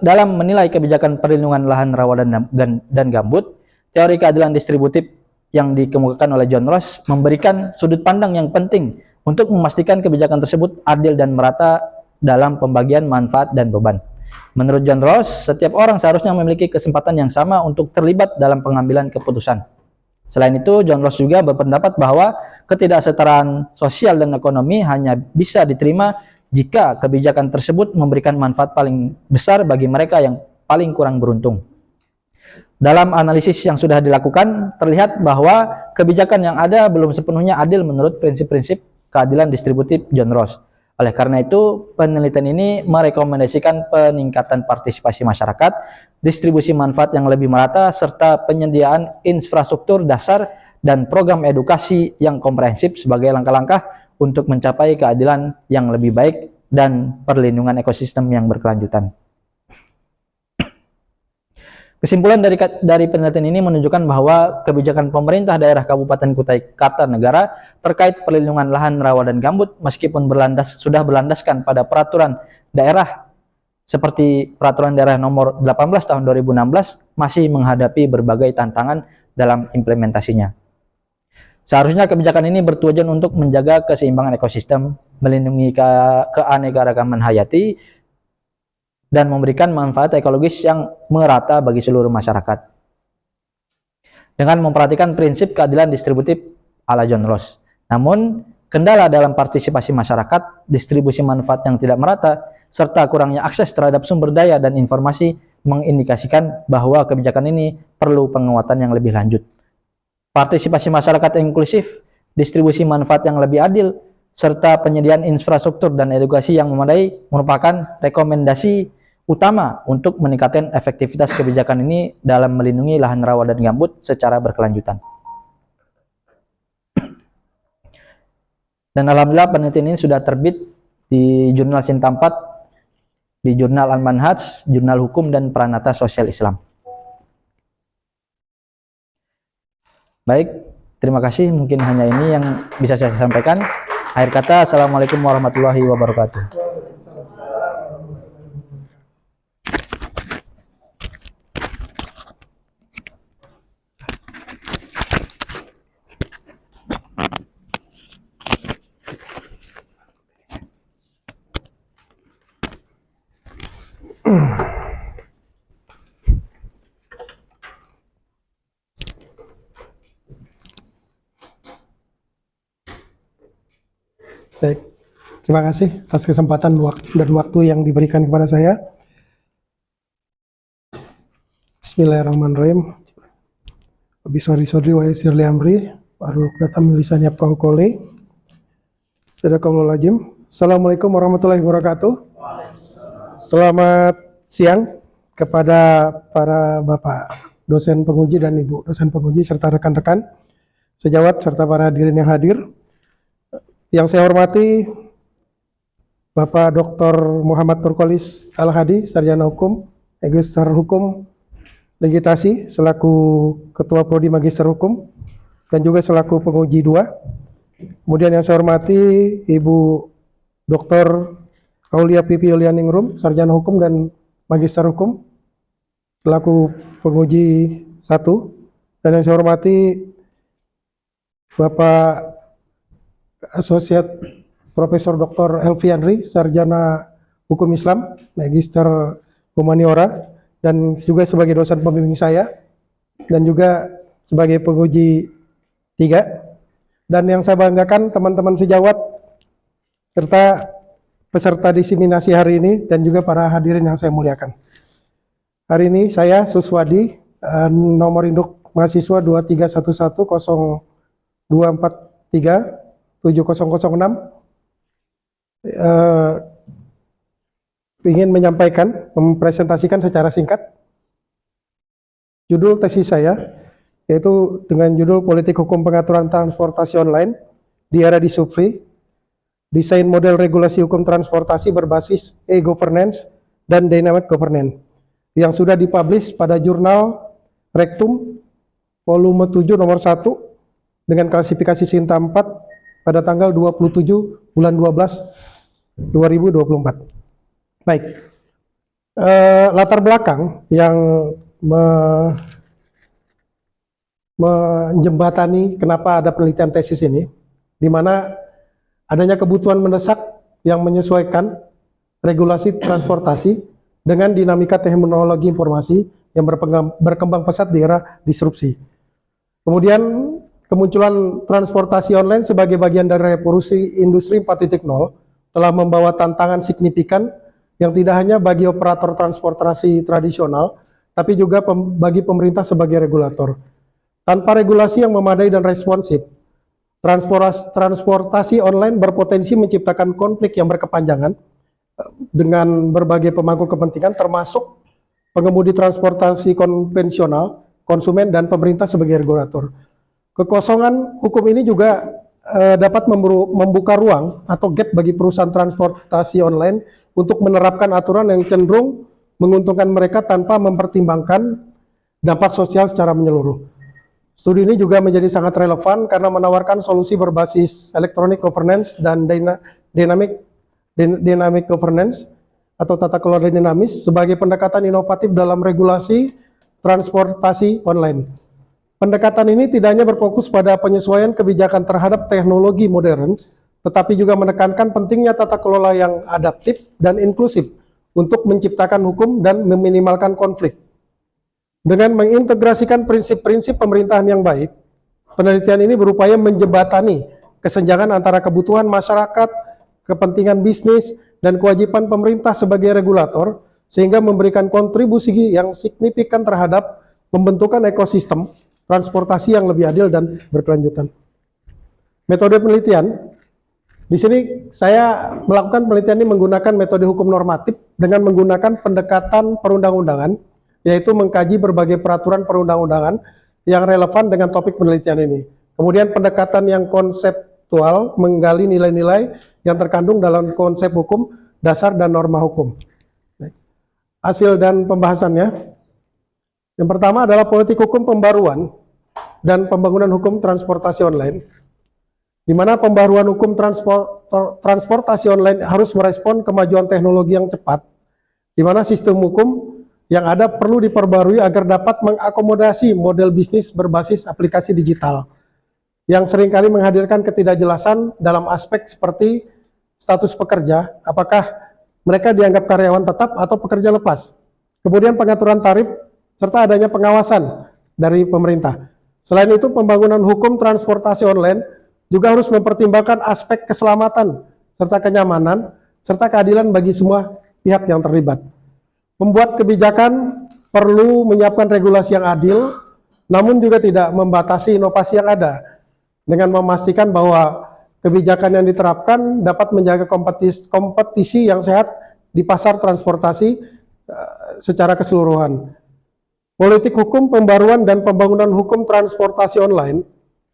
Dalam menilai kebijakan perlindungan lahan rawa dan gambut, teori keadilan distributif yang dikemukakan oleh John Rawls memberikan sudut pandang yang penting untuk memastikan kebijakan tersebut adil dan merata dalam pembagian manfaat dan beban. Menurut John Rawls, setiap orang seharusnya memiliki kesempatan yang sama untuk terlibat dalam pengambilan keputusan. Selain itu, John Rawls juga berpendapat bahwa ketidaksetaraan sosial dan ekonomi hanya bisa diterima jika kebijakan tersebut memberikan manfaat paling besar bagi mereka yang paling kurang beruntung. Dalam analisis yang sudah dilakukan, terlihat bahwa kebijakan yang ada belum sepenuhnya adil menurut prinsip-prinsip keadilan distributif John Rawls. Oleh karena itu, penelitian ini merekomendasikan peningkatan partisipasi masyarakat, distribusi manfaat yang lebih merata, serta penyediaan infrastruktur dasar dan program edukasi yang komprehensif sebagai langkah-langkah untuk mencapai keadilan yang lebih baik dan perlindungan ekosistem yang berkelanjutan. Kesimpulan dari penelitian ini menunjukkan bahwa kebijakan pemerintah daerah Kabupaten Kutai Kartanegara terkait perlindungan lahan rawa dan gambut, meskipun sudah berlandaskan pada peraturan daerah seperti Peraturan Daerah Nomor 18 Tahun 2016, masih menghadapi berbagai tantangan dalam implementasinya. Seharusnya kebijakan ini bertujuan untuk menjaga keseimbangan ekosistem, melindungi keanekaragaman hayati, dan memberikan manfaat ekologis yang merata bagi seluruh masyarakat. Dengan memperhatikan prinsip keadilan distributif ala John Rawls. Namun, kendala dalam partisipasi masyarakat, distribusi manfaat yang tidak merata, serta kurangnya akses terhadap sumber daya dan informasi mengindikasikan bahwa kebijakan ini perlu penguatan yang lebih lanjut. Partisipasi masyarakat yang inklusif, distribusi manfaat yang lebih adil, serta penyediaan infrastruktur dan edukasi yang memadai merupakan rekomendasi utama untuk meningkatkan efektivitas kebijakan ini dalam melindungi lahan rawa dan gambut secara berkelanjutan. Dan alhamdulillah penelitian ini sudah terbit di Jurnal Sinta 4, di Jurnal Al-Manhaj, Jurnal Hukum dan Pranata Sosial Islam. Baik, terima kasih. Mungkin hanya ini yang bisa saya sampaikan. Akhir kata, Assalamualaikum warahmatullahi wabarakatuh. Baik, terima kasih atas kesempatan dan waktu yang diberikan kepada saya. Bismillahirrahmanirrahim. Bismillahirrahmanirrahim. Wa yassirli amri wahlul 'uqdatam min lisani yafqahu qawli. Sadaqallahul azim. Assalamualaikum warahmatullahi wabarakatuh. Selamat siang kepada para Bapak dosen penguji dan Ibu dosen penguji serta rekan-rekan sejawat serta para hadirin yang hadir. Yang saya hormati Bapak Dr. Muhammad Nurkolis Al-Hadi, Sarjana Hukum, Magister Hukum Legitasi, selaku Ketua Prodi Magister Hukum, dan juga selaku penguji 2. Kemudian yang saya hormati Ibu Dr. Aulia Pipi Yulianingrum, Sarjana Hukum dan Magister Hukum, selaku penguji 1. Dan yang saya hormati Bapak Asosiat Profesor Dr. Elvianri, Sarjana Hukum Islam, Magister Humaniora, dan juga sebagai dosen pembimbing saya, dan juga sebagai penguji 3. Dan yang saya banggakan teman-teman sejawat, serta peserta diseminasi hari ini, dan juga para hadirin yang saya muliakan. Hari ini saya Suswadi, nomor induk mahasiswa 2311024370006, ingin menyampaikan, mempresentasikan secara singkat judul tesis saya, yaitu dengan judul Politik Hukum Pengaturan Transportasi Online di Era Disrupsi, Desain Model Regulasi Hukum Transportasi Berbasis E-Governance dan Dynamic Governance, yang sudah dipublish pada jurnal Rectum volume 7 nomor 1 dengan klasifikasi Sinta 4 pada tanggal 27 bulan 12 2024. Baik, latar belakang yang menjembatani kenapa ada penelitian tesis ini, di mana adanya kebutuhan mendesak yang menyesuaikan regulasi transportasi dengan dinamika teknologi informasi yang berkembang pesat di era disrupsi. Kemudian kemunculan transportasi online sebagai bagian dari revolusi industri 4.0 telah membawa tantangan signifikan yang tidak hanya bagi operator transportasi tradisional, tapi juga bagi pemerintah sebagai regulator. Tanpa regulasi yang memadai dan responsif, transportasi online berpotensi menciptakan konflik yang berkepanjangan dengan berbagai pemangku kepentingan, termasuk pengemudi transportasi konvensional, konsumen, dan pemerintah sebagai regulator. Kekosongan hukum ini juga dapat membuka ruang atau gap bagi perusahaan transportasi online untuk menerapkan aturan yang cenderung menguntungkan mereka tanpa mempertimbangkan dampak sosial secara menyeluruh. Studi ini juga menjadi sangat relevan karena menawarkan solusi berbasis electronic governance dan dynamic governance atau tata kelola dinamis sebagai pendekatan inovatif dalam regulasi transportasi online. Pendekatan ini tidak hanya berfokus pada penyesuaian kebijakan terhadap teknologi modern, tetapi juga menekankan pentingnya tata kelola yang adaptif dan inklusif untuk menciptakan hukum dan meminimalkan konflik. Dengan mengintegrasikan prinsip-prinsip pemerintahan yang baik, penelitian ini berupaya menjembatani kesenjangan antara kebutuhan masyarakat, kepentingan bisnis, dan kewajiban pemerintah sebagai regulator, sehingga memberikan kontribusi yang signifikan terhadap pembentukan ekosistem transportasi yang lebih adil dan berkelanjutan. Metode penelitian, di sini saya melakukan penelitian ini menggunakan metode hukum normatif dengan menggunakan pendekatan perundang-undangan, yaitu mengkaji berbagai peraturan perundang-undangan yang relevan dengan topik penelitian ini. Kemudian pendekatan yang konseptual, menggali nilai-nilai yang terkandung dalam konsep hukum, dasar, dan norma hukum. Hasil dan pembahasannya, yang pertama adalah politik hukum pembaruan dan pembangunan hukum transportasi online, di mana pembaruan hukum transportasi online harus merespon kemajuan teknologi yang cepat, di mana sistem hukum yang ada perlu diperbarui agar dapat mengakomodasi model bisnis berbasis aplikasi digital, yang seringkali menghadirkan ketidakjelasan dalam aspek seperti status pekerja, apakah mereka dianggap karyawan tetap atau pekerja lepas. Kemudian pengaturan tarif serta adanya pengawasan dari pemerintah. Selain itu, pembangunan hukum transportasi online juga harus mempertimbangkan aspek keselamatan serta kenyamanan serta keadilan bagi semua pihak yang terlibat. Pembuat kebijakan perlu menyiapkan regulasi yang adil, namun juga tidak membatasi inovasi yang ada, dengan memastikan bahwa kebijakan yang diterapkan dapat menjaga kompetisi yang sehat di pasar transportasi secara keseluruhan. Politik hukum pembaruan dan pembangunan hukum transportasi online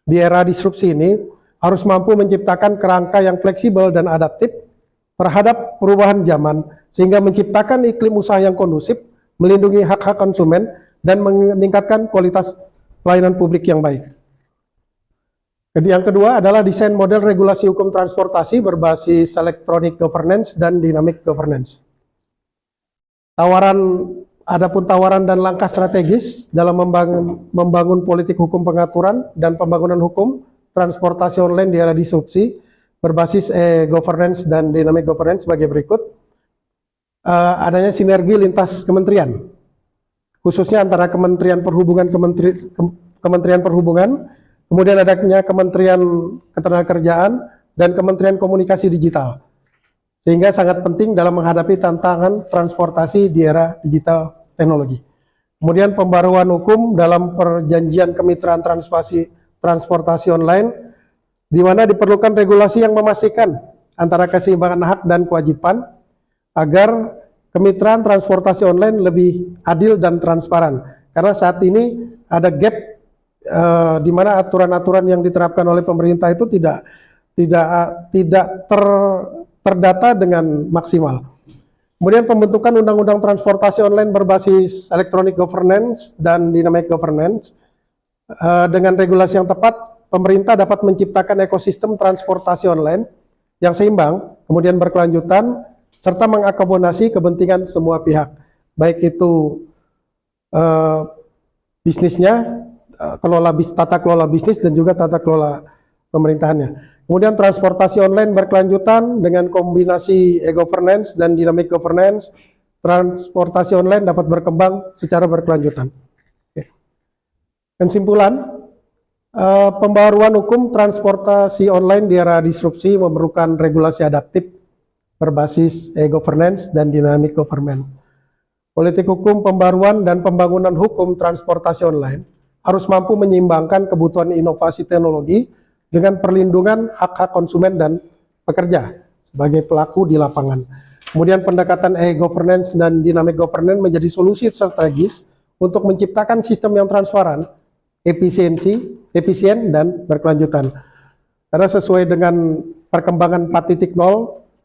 di era disrupsi ini harus mampu menciptakan kerangka yang fleksibel dan adaptif terhadap perubahan zaman, sehingga menciptakan iklim usaha yang kondusif, melindungi hak-hak konsumen, dan meningkatkan kualitas pelayanan publik yang baik. Jadi yang kedua adalah desain model regulasi hukum transportasi berbasis electronic governance dan dynamic governance. Adapun tawaran dan langkah strategis dalam membangun politik hukum pengaturan dan pembangunan hukum transportasi online di era disrupsi berbasis governance dan dynamic governance sebagai berikut. Adanya sinergi lintas kementerian, khususnya antara Kementerian Perhubungan, kemudian adanya Kementerian Ketenagakerjaan dan Kementerian Komunikasi Digital, sehingga sangat penting dalam menghadapi tantangan transportasi di era digital teknologi. Kemudian pembaruan hukum dalam perjanjian kemitraan transportasi online, di mana diperlukan regulasi yang memastikan antara keseimbangan hak dan kewajiban agar kemitraan transportasi online lebih adil dan transparan. Karena saat ini ada gap di mana aturan-aturan yang diterapkan oleh pemerintah itu tidak terdata dengan maksimal. Kemudian pembentukan undang-undang transportasi online berbasis electronic governance dan dynamic governance. Dengan regulasi yang tepat, pemerintah dapat menciptakan ekosistem transportasi online yang seimbang, kemudian berkelanjutan, serta mengakomodasi kepentingan semua pihak, baik itu bisnisnya, tata kelola bisnis, dan juga tata kelola pemerintahannya. Kemudian transportasi online berkelanjutan dengan kombinasi e-governance dan dynamic governance, transportasi online dapat berkembang secara berkelanjutan. Kesimpulan, pembaruan hukum transportasi online di era disrupsi memerlukan regulasi adaptif berbasis e-governance dan dynamic governance. Politik hukum pembaruan dan pembangunan hukum transportasi online harus mampu menyeimbangkan kebutuhan inovasi teknologi dengan perlindungan hak-hak konsumen dan pekerja sebagai pelaku di lapangan. Kemudian pendekatan e-governance dan dynamic governance menjadi solusi strategis untuk menciptakan sistem yang transparan, efisien dan berkelanjutan. Karena sesuai dengan perkembangan 4.0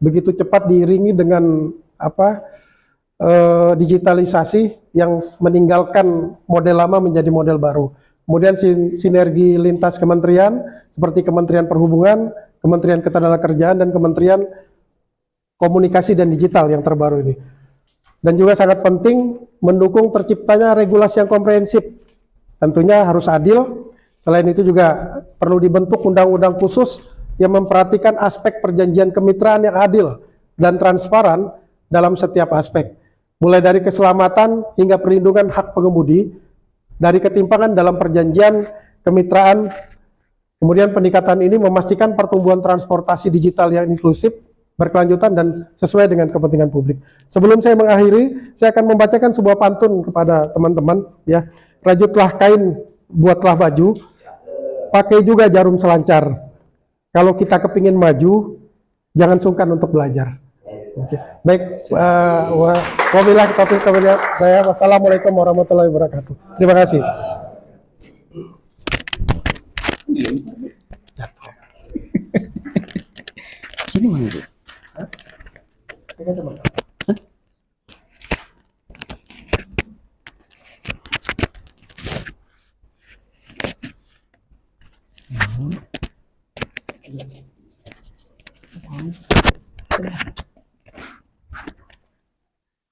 begitu cepat diiringi dengan digitalisasi yang meninggalkan model lama menjadi model baru. Kemudian sinergi lintas kementerian seperti Kementerian Perhubungan, Kementerian Ketenagakerjaan, dan Kementerian Komunikasi dan Digital yang terbaru ini. Dan juga sangat penting mendukung terciptanya regulasi yang komprehensif. Tentunya harus adil. Selain itu juga perlu dibentuk undang-undang khusus yang memperhatikan aspek perjanjian kemitraan yang adil dan transparan dalam setiap aspek, mulai dari keselamatan hingga perlindungan hak pengemudi dari ketimpangan dalam perjanjian kemitraan. Kemudian peningkatan ini memastikan pertumbuhan transportasi digital yang inklusif, berkelanjutan, dan sesuai dengan kepentingan publik. Sebelum saya mengakhiri, saya akan membacakan sebuah pantun kepada teman-teman, ya. Rajutlah kain, buatlah baju, pakai juga jarum selancar. Kalau kita kepingin maju, jangan sungkan untuk belajar. Oke. Baik, wabillahi taufiq wal hidayah. Wassalamualaikum warahmatullahi wabarakatuh. Terima kasih. Ini mana itu?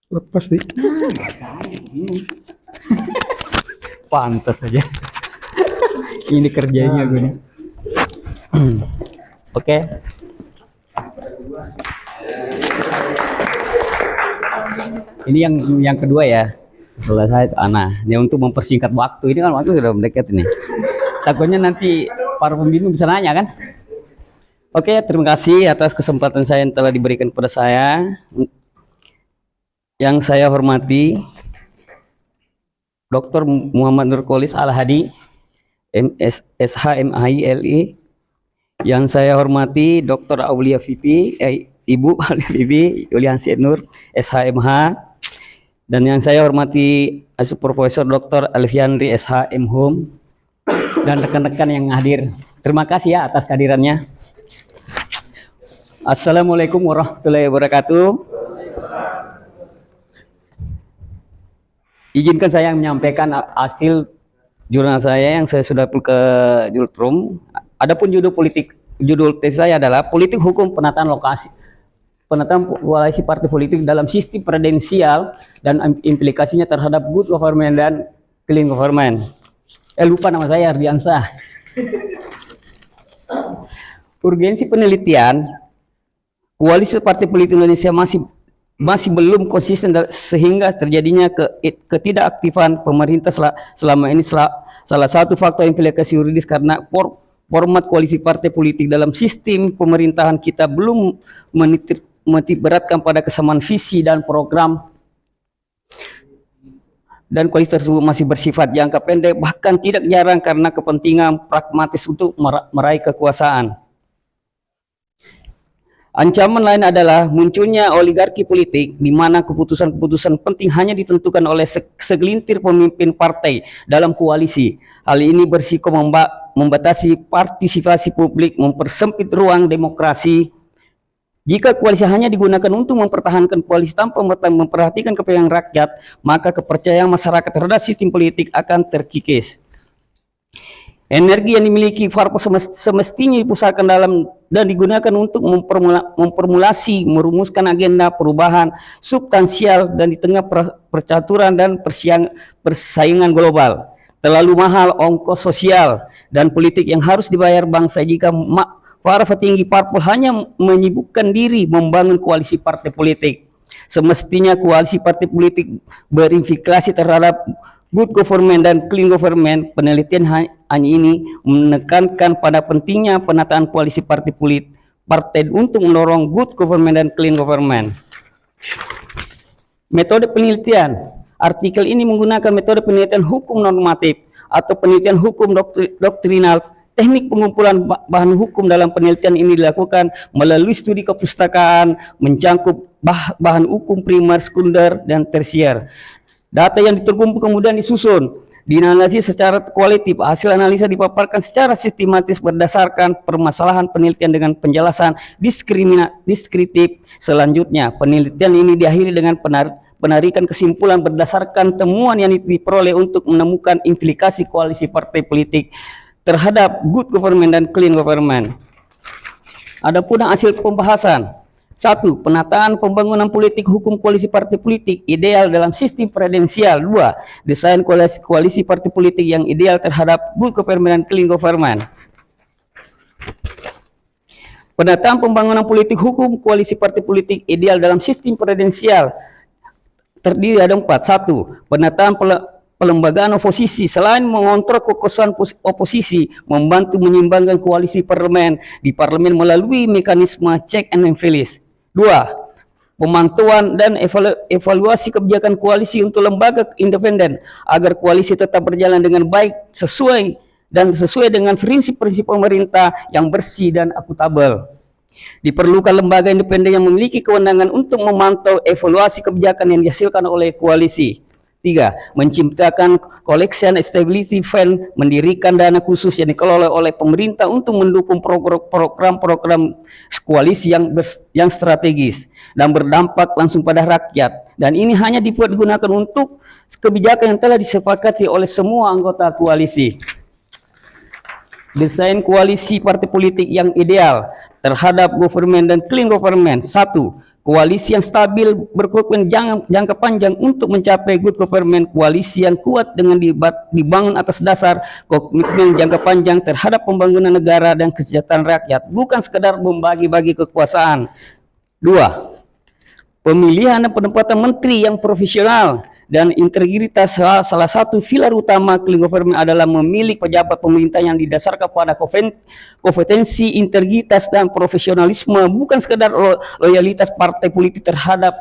Lepas nih. Pantas aja. Ini kerjanya gue nih. Oke. Ini yang kedua ya. Setelah saya Ana, ini untuk mempersingkat waktu. Ini kan waktu sudah mendekat ini. Takutnya nanti para pembimbing bisa nanya kan? Oke, terima kasih atas kesempatan saya yang telah diberikan kepada saya. Yang saya hormati Dr. Muhammad Nurkolis Al-Hadi, SHMAILI. Yang saya hormati Dr. Aulia Vivi, Ibu Aulia Vivi Yuliansi Nur, SHMH. Dan yang saya hormati Profesor Dr. Alfiandri SHM Home dan rekan-rekan yang hadir. Terima kasih ya atas kehadirannya. Assalamualaikum warahmatullahi wabarakatuh. Izinkan saya menyampaikan hasil jurnal saya yang saya sudah ke Jultrum. Adapun judul tes saya adalah Politik Hukum Penataan koalisi partai politik dalam sistem presidensial dan implikasinya terhadap good government dan clean government. Lupa nama saya, Ardiansah. Urgensi penelitian, koalisi partai politik Indonesia masih belum konsisten sehingga terjadinya ketidakaktifan pemerintah selama ini. Salah satu faktor implikasi yuridis karena format koalisi partai politik dalam sistem pemerintahan kita belum menitikberatkan pada kesamaan visi dan program, dan koalisi tersebut masih bersifat jangka pendek, bahkan tidak jarang karena kepentingan pragmatis untuk meraih kekuasaan. Ancaman lain adalah munculnya oligarki politik di mana keputusan-keputusan penting hanya ditentukan oleh segelintir pemimpin partai dalam koalisi. Hal ini berisiko membatasi partisipasi publik, mempersempit ruang demokrasi. Jika koalisi hanya digunakan untuk mempertahankan koalisi tanpa memperhatikan kepentingan rakyat, maka kepercayaan masyarakat terhadap sistem politik akan terkikis. Energi yang dimiliki parpol semestinya dipusatkan dalam dan digunakan untuk memformulasi, merumuskan agenda perubahan substansial dan di tengah percaturan dan persaingan global. Terlalu mahal ongkos sosial dan politik yang harus dibayar bangsa jika para petinggi parpol hanya menyibukkan diri membangun koalisi partai politik. Semestinya koalisi partai politik berimplikasi terhadap good government dan clean government. Penelitian hanya ini menekankan pada pentingnya penataan koalisi partai untuk mendorong good government dan clean government. Metode penelitian. Artikel ini menggunakan metode penelitian hukum normatif atau penelitian hukum doktrinal. Teknik pengumpulan bahan hukum dalam penelitian ini dilakukan melalui studi kepustakaan, mencangkup bahan hukum primer, sekunder, dan tersier. Data yang terkumpul kemudian disusun, dianalisis secara kualitatif. Hasil analisa dipaparkan secara sistematis berdasarkan permasalahan penelitian dengan penjelasan deskriptif. Selanjutnya, penelitian ini diakhiri dengan penarikan kesimpulan berdasarkan temuan yang diperoleh untuk menemukan implikasi koalisi partai politik terhadap good government dan clean government. Adapun hasil pembahasan. 1. Penataan pembangunan politik hukum koalisi partai politik ideal dalam sistem presidensial. 2. Desain koalisi partai politik yang ideal terhadap good government dan clean government. Penataan pembangunan politik hukum koalisi partai politik ideal dalam sistem presidensial terdiri ada 4. 1. Penataan pelembagaan oposisi. Selain mengontrol kekuasaan oposisi, membantu menyeimbangkan koalisi parlemen di parlemen melalui mekanisme check and balance. 2. Pemantauan dan evaluasi kebijakan koalisi untuk lembaga independen agar koalisi tetap berjalan dengan baik sesuai dengan prinsip-prinsip pemerintah yang bersih dan akuntabel. Diperlukan lembaga independen yang memiliki kewenangan untuk memantau evaluasi kebijakan yang dihasilkan oleh koalisi. 3. Menciptakan Collection Stability Fund, mendirikan dana khusus yang dikelola oleh pemerintah untuk mendukung program-program koalisi yang strategis dan berdampak langsung pada rakyat. Dan ini hanya digunakan untuk kebijakan yang telah disepakati oleh semua anggota koalisi. Desain koalisi partai politik yang ideal terhadap government dan clean government. 1. Koalisi yang stabil berkomitmen jangka panjang untuk mencapai good government. Koalisi yang kuat dengan dibangun atas dasar komitmen jangka panjang terhadap pembangunan negara dan kesejahteraan rakyat, bukan sekedar membagi-bagi kekuasaan. 2. Pemilihan dan penempatan menteri yang profesional dan integritas. Salah satu pilar utama clean government adalah memilih pejabat pemerintah yang didasarkan pada kompetensi, integritas, dan profesionalisme, bukan sekedar loyalitas partai politik terhadap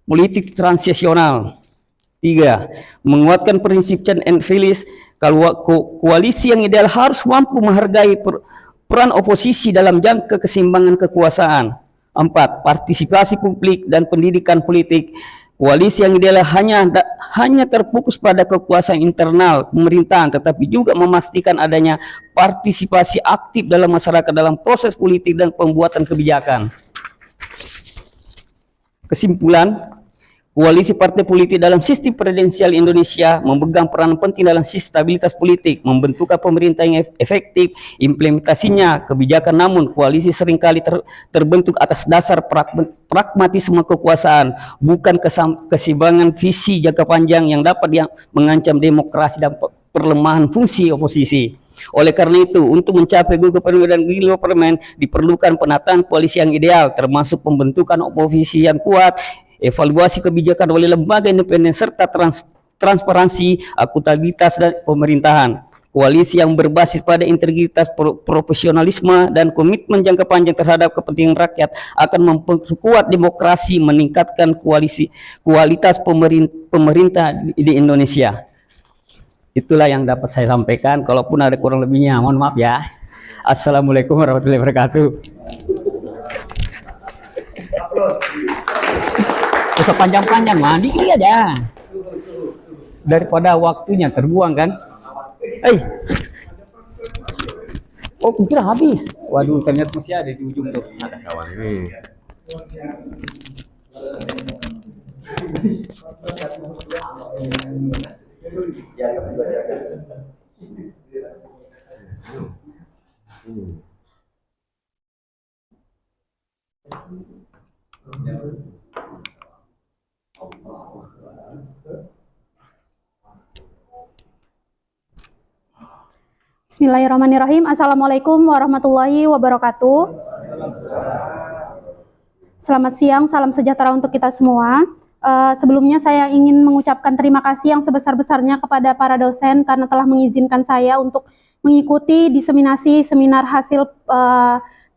politik transisional. 3. Menguatkan prinsip check and balance. Koalisi yang ideal harus mampu menghargai peran oposisi dalam jangka keseimbangan kekuasaan. 4. Partisipasi publik dan pendidikan politik. Koalisi yang ideal hanya terfokus pada kekuasaan internal pemerintahan, tetapi juga memastikan adanya partisipasi aktif dalam masyarakat dalam proses politik dan pembuatan kebijakan. Kesimpulan, koalisi partai politik dalam sistem presidensial Indonesia memegang peran penting dalam stabilitas politik, membentukkan pemerintah yang efektif, implementasinya kebijakan. Namun koalisi seringkali terbentuk atas dasar pragmatisme kekuasaan, bukan keseimbangan visi jangka panjang yang dapat mengancam demokrasi dan perlemahan fungsi oposisi. Oleh karena itu, untuk mencapai good government dan green government diperlukan penataan koalisi yang ideal, termasuk pembentukan oposisi yang kuat, evaluasi kebijakan oleh lembaga independen, serta transparansi, akuntabilitas dan pemerintahan. Koalisi yang berbasis pada integritas, profesionalisme, dan komitmen jangka panjang terhadap kepentingan rakyat akan memperkuat demokrasi, meningkatkan kualitas pemerintah di Indonesia. Itulah yang dapat saya sampaikan. Kalaupun ada kurang lebihnya, mohon maaf ya. Assalamualaikum warahmatullahi wabarakatuh. Usah panjang-panjang, mandi aja daripada waktunya terbuang kan. Oh, kira habis. Waduh, ternyata masih ada di ujung tuh. Ada kawan ini. Bismillahirrahmanirrahim. Assalamualaikum warahmatullahi wabarakatuh. Selamat siang, salam sejahtera untuk kita semua. Sebelumnya saya ingin mengucapkan terima kasih yang sebesar-besarnya kepada para dosen karena telah mengizinkan saya untuk mengikuti diseminasi seminar hasil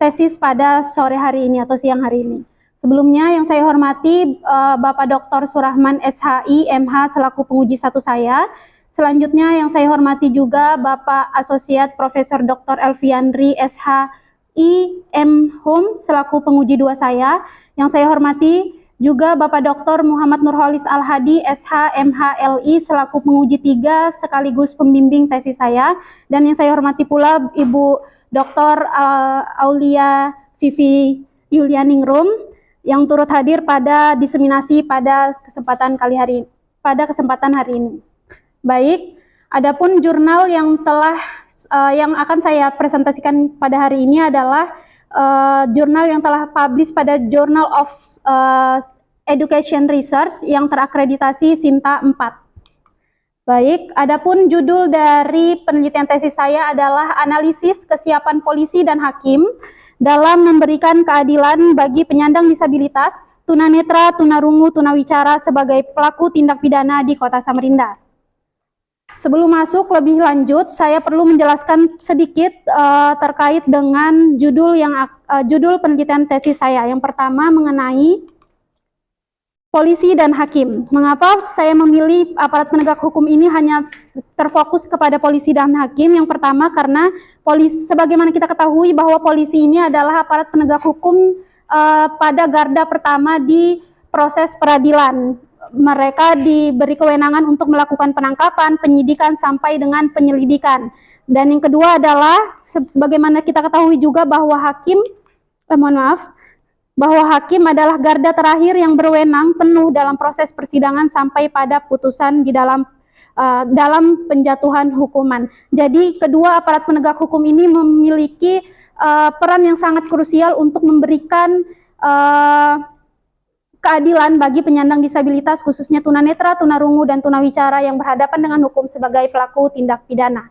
tesis pada sore hari ini atau siang hari ini. Sebelumnya yang saya hormati Bapak Dr. Surahman SHI MH selaku penguji 1 saya. Selanjutnya yang saya hormati juga Bapak Asosiat Profesor Dr. Elviandri SHI M Hum selaku penguji 2 saya. Yang saya hormati juga Bapak Dr. Muhammad Nurholis Al-Hadi SH MHLI selaku penguji 3 sekaligus pembimbing tesis saya. Dan yang saya hormati pula Ibu Dr. Aulia Vivi Yulianingrum yang turut hadir pada diseminasi pada kesempatan hari ini. Baik, adapun jurnal yang akan saya presentasikan pada hari ini adalah jurnal yang telah publish pada Journal of Education Research yang terakreditasi Sinta 4. Baik, adapun judul dari penelitian tesis saya adalah analisis kesiapan polisi dan hakim dalam memberikan keadilan bagi penyandang disabilitas, tunanetra, tunarungu, tunawicara sebagai pelaku tindak pidana di Kota Samarinda. Sebelum masuk lebih lanjut, saya perlu menjelaskan sedikit terkait dengan judul penelitian tesis saya. Yang pertama mengenai polisi dan hakim. Mengapa saya memilih aparat penegak hukum ini hanya terfokus kepada polisi dan hakim? Yang pertama karena polisi, sebagaimana kita ketahui bahwa polisi ini adalah aparat penegak hukum pada garda pertama di proses peradilan. Mereka diberi kewenangan untuk melakukan penangkapan, penyidikan, sampai dengan penyelidikan. Dan yang kedua adalah, sebagaimana kita ketahui juga bahwa bahwa hakim adalah garda terakhir yang berwenang penuh dalam proses persidangan sampai pada putusan di dalam penjatuhan hukuman. Jadi kedua aparat penegak hukum ini memiliki peran yang sangat krusial untuk memberikan keadilan bagi penyandang disabilitas, khususnya tunanetra, tunarungu, dan tunawicara yang berhadapan dengan hukum sebagai pelaku tindak pidana.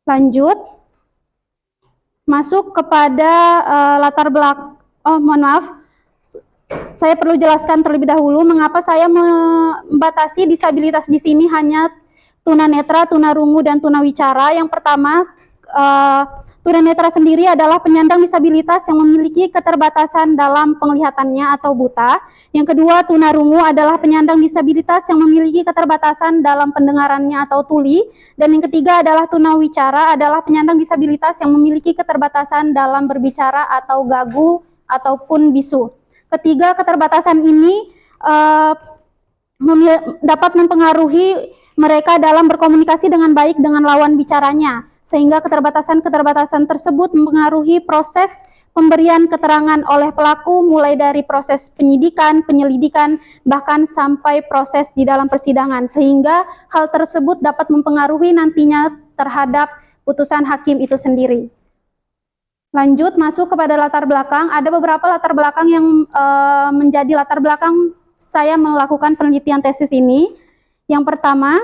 Lanjut, masuk kepada latar belakang, Saya perlu jelaskan terlebih dahulu mengapa saya membatasi disabilitas di sini hanya tunanetra, tunarungu, dan tunawicara. Yang pertama, tunanetra sendiri adalah penyandang disabilitas yang memiliki keterbatasan dalam penglihatannya atau buta. Yang kedua, tunarungu adalah penyandang disabilitas yang memiliki keterbatasan dalam pendengarannya atau tuli. Dan yang ketiga adalah tunawicara, adalah penyandang disabilitas yang memiliki keterbatasan dalam berbicara atau gagu ataupun bisu. Ketiga keterbatasan ini dapat mempengaruhi mereka dalam berkomunikasi dengan baik dengan lawan bicaranya, sehingga keterbatasan-keterbatasan tersebut mempengaruhi proses pemberian keterangan oleh pelaku, mulai dari proses penyidikan, penyelidikan, bahkan sampai proses di dalam persidangan, sehingga hal tersebut dapat mempengaruhi nantinya terhadap putusan hakim itu sendiri. Lanjut masuk kepada latar belakang, ada beberapa latar belakang yang menjadi latar belakang saya melakukan penelitian tesis ini. Yang pertama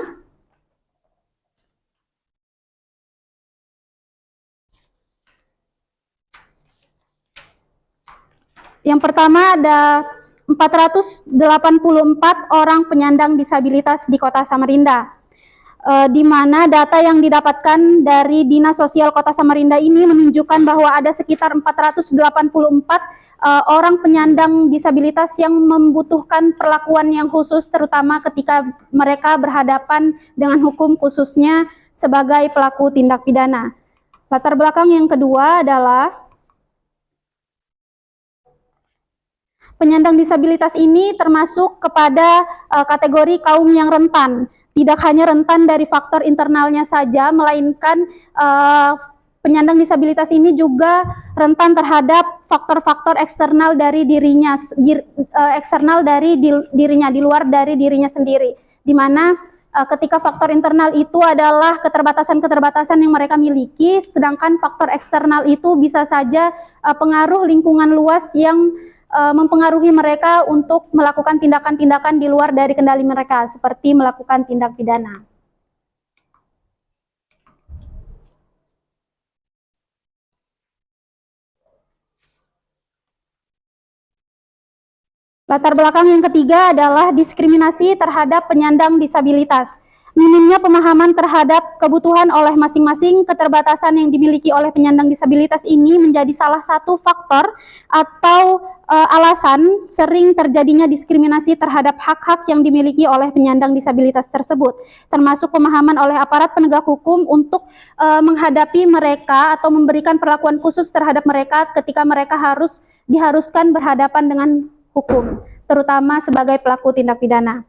ada 484 orang penyandang disabilitas di Kota Samarinda. Di mana data yang didapatkan dari Dinas Sosial Kota Samarinda ini menunjukkan bahwa ada sekitar 484 orang penyandang disabilitas yang membutuhkan perlakuan yang khusus, terutama ketika mereka berhadapan dengan hukum, khususnya sebagai pelaku tindak pidana. Latar belakang yang kedua adalah penyandang disabilitas ini termasuk kepada kategori kaum yang rentan. Tidak hanya rentan dari faktor internalnya saja, melainkan penyandang disabilitas ini juga rentan terhadap faktor-faktor eksternal dari dirinya, di luar dari dirinya sendiri. Di mana ketika faktor internal itu adalah keterbatasan-keterbatasan yang mereka miliki, sedangkan faktor eksternal itu bisa saja pengaruh lingkungan luas yang mempengaruhi mereka untuk melakukan tindakan-tindakan di luar dari kendali mereka, seperti melakukan tindak pidana. Latar belakang yang ketiga adalah diskriminasi terhadap penyandang disabilitas. Minimnya pemahaman terhadap kebutuhan oleh masing-masing keterbatasan yang dimiliki oleh penyandang disabilitas ini menjadi salah satu faktor atau alasan sering terjadinya diskriminasi terhadap hak-hak yang dimiliki oleh penyandang disabilitas tersebut, termasuk pemahaman oleh aparat penegak hukum untuk menghadapi mereka atau memberikan perlakuan khusus terhadap mereka ketika mereka diharuskan berhadapan dengan hukum, terutama sebagai pelaku tindak pidana.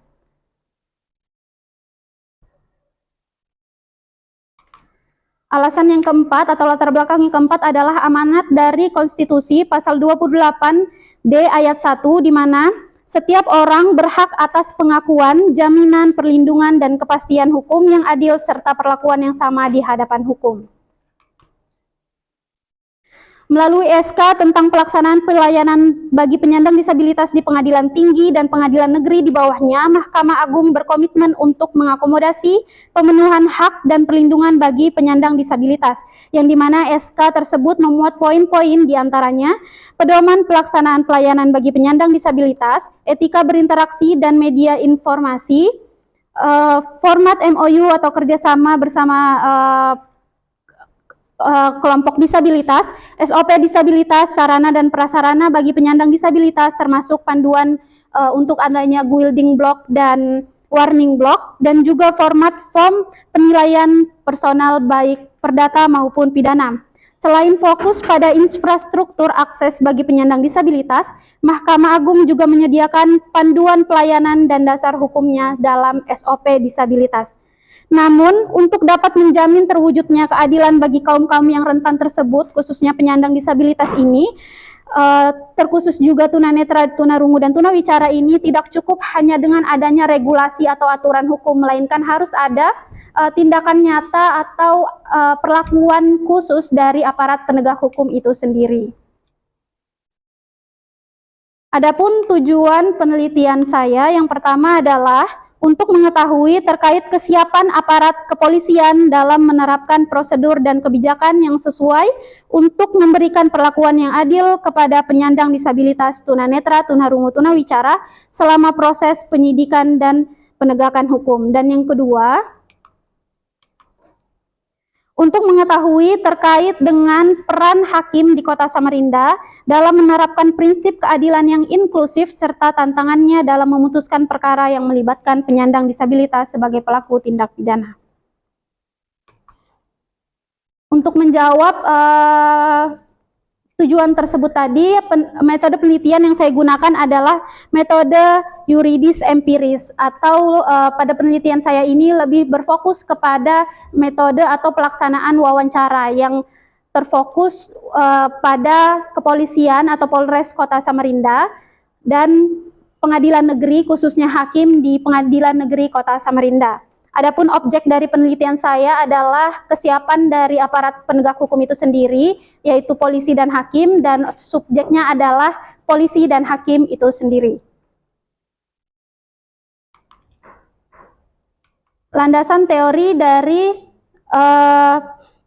Alasan yang keempat atau latar belakang yang keempat adalah amanat dari konstitusi pasal 28D ayat 1, di mana setiap orang berhak atas pengakuan, jaminan, perlindungan, dan kepastian hukum yang adil serta perlakuan yang sama di hadapan hukum. Melalui SK tentang pelaksanaan pelayanan bagi penyandang disabilitas di Pengadilan Tinggi dan Pengadilan Negeri di bawahnya, Mahkamah Agung berkomitmen untuk mengakomodasi pemenuhan hak dan perlindungan bagi penyandang disabilitas, yang dimana SK tersebut memuat poin-poin diantaranya pedoman pelaksanaan pelayanan bagi penyandang disabilitas, etika berinteraksi dan media informasi, format MOU atau kerjasama bersama kelompok disabilitas, SOP disabilitas, sarana dan prasarana bagi penyandang disabilitas, termasuk panduan untuk adanya building block dan warning block, dan juga format form penilaian personal baik perdata maupun pidana. Selain fokus pada infrastruktur akses bagi penyandang disabilitas, Mahkamah Agung juga menyediakan panduan pelayanan dan dasar hukumnya dalam SOP disabilitas. Namun, untuk dapat menjamin terwujudnya keadilan bagi kaum-kaum yang rentan tersebut, khususnya penyandang disabilitas ini, terkhusus juga tunanetra, tunarungu, dan tunawicara ini tidak cukup hanya dengan adanya regulasi atau aturan hukum, melainkan harus ada tindakan nyata atau perlakuan khusus dari aparat penegak hukum itu sendiri. Adapun tujuan penelitian saya yang pertama adalah untuk mengetahui terkait kesiapan aparat kepolisian dalam menerapkan prosedur dan kebijakan yang sesuai untuk memberikan perlakuan yang adil kepada penyandang disabilitas tunanetra, tunarungu, tunawicara selama proses penyidikan dan penegakan hukum. Dan yang kedua, untuk mengetahui terkait dengan peran hakim di Kota Samarinda dalam menerapkan prinsip keadilan yang inklusif serta tantangannya dalam memutuskan perkara yang melibatkan penyandang disabilitas sebagai pelaku tindak pidana. Untuk menjawab tujuan tersebut tadi, metode penelitian yang saya gunakan adalah metode yuridis empiris, atau pada penelitian saya ini lebih berfokus kepada metode atau pelaksanaan wawancara yang terfokus pada kepolisian atau Polres Kota Samarinda dan pengadilan negeri, khususnya hakim di Pengadilan Negeri Kota Samarinda. Adapun objek dari penelitian saya adalah kesiapan dari aparat penegak hukum itu sendiri, yaitu polisi dan hakim, dan subjeknya adalah polisi dan hakim itu sendiri. Landasan teori dari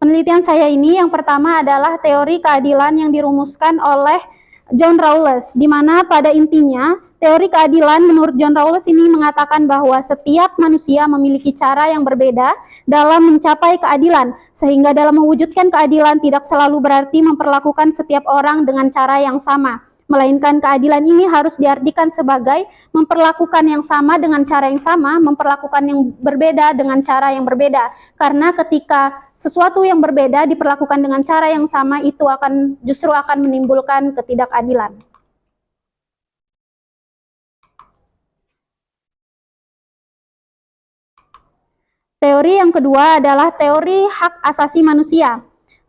penelitian saya ini, yang pertama adalah teori keadilan yang dirumuskan oleh John Rawls, di mana pada intinya teori keadilan menurut John Rawls ini mengatakan bahwa setiap manusia memiliki cara yang berbeda dalam mencapai keadilan, sehingga dalam mewujudkan keadilan tidak selalu berarti memperlakukan setiap orang dengan cara yang sama, melainkan keadilan ini harus diartikan sebagai memperlakukan yang sama dengan cara yang sama, memperlakukan yang berbeda dengan cara yang berbeda. Karena ketika sesuatu yang berbeda diperlakukan dengan cara yang sama, itu justru akan menimbulkan ketidakadilan. Teori yang kedua adalah teori hak asasi manusia.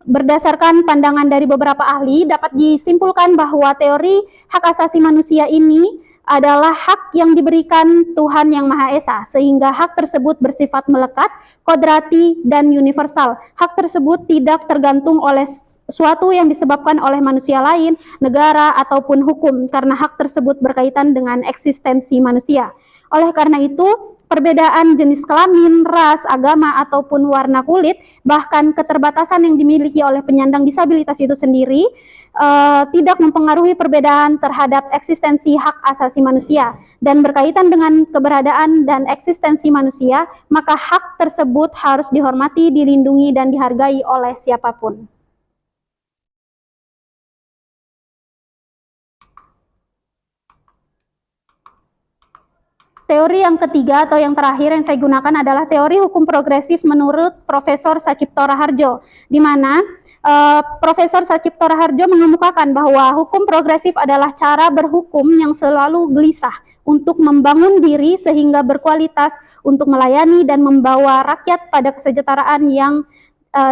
Berdasarkan pandangan dari beberapa ahli, dapat disimpulkan bahwa teori hak asasi manusia ini adalah hak yang diberikan Tuhan Yang Maha Esa, sehingga hak tersebut bersifat melekat, kodrati, dan universal. Hak tersebut tidak tergantung oleh sesuatu yang disebabkan oleh manusia lain, negara, ataupun hukum, karena hak tersebut berkaitan dengan eksistensi manusia. Oleh karena itu, perbedaan jenis kelamin, ras, agama, ataupun warna kulit, bahkan keterbatasan yang dimiliki oleh penyandang disabilitas itu sendiri, tidak mempengaruhi perbedaan terhadap eksistensi hak asasi manusia, dan berkaitan dengan keberadaan dan eksistensi manusia, maka hak tersebut harus dihormati, dilindungi, dan dihargai oleh siapapun. Teori yang ketiga atau yang terakhir yang saya gunakan adalah teori hukum progresif menurut Profesor Sacipto Raharjo, di mana Profesor Sacipto Raharjo mengemukakan bahwa hukum progresif adalah cara berhukum yang selalu gelisah untuk membangun diri sehingga berkualitas untuk melayani dan membawa rakyat pada kesejahteraan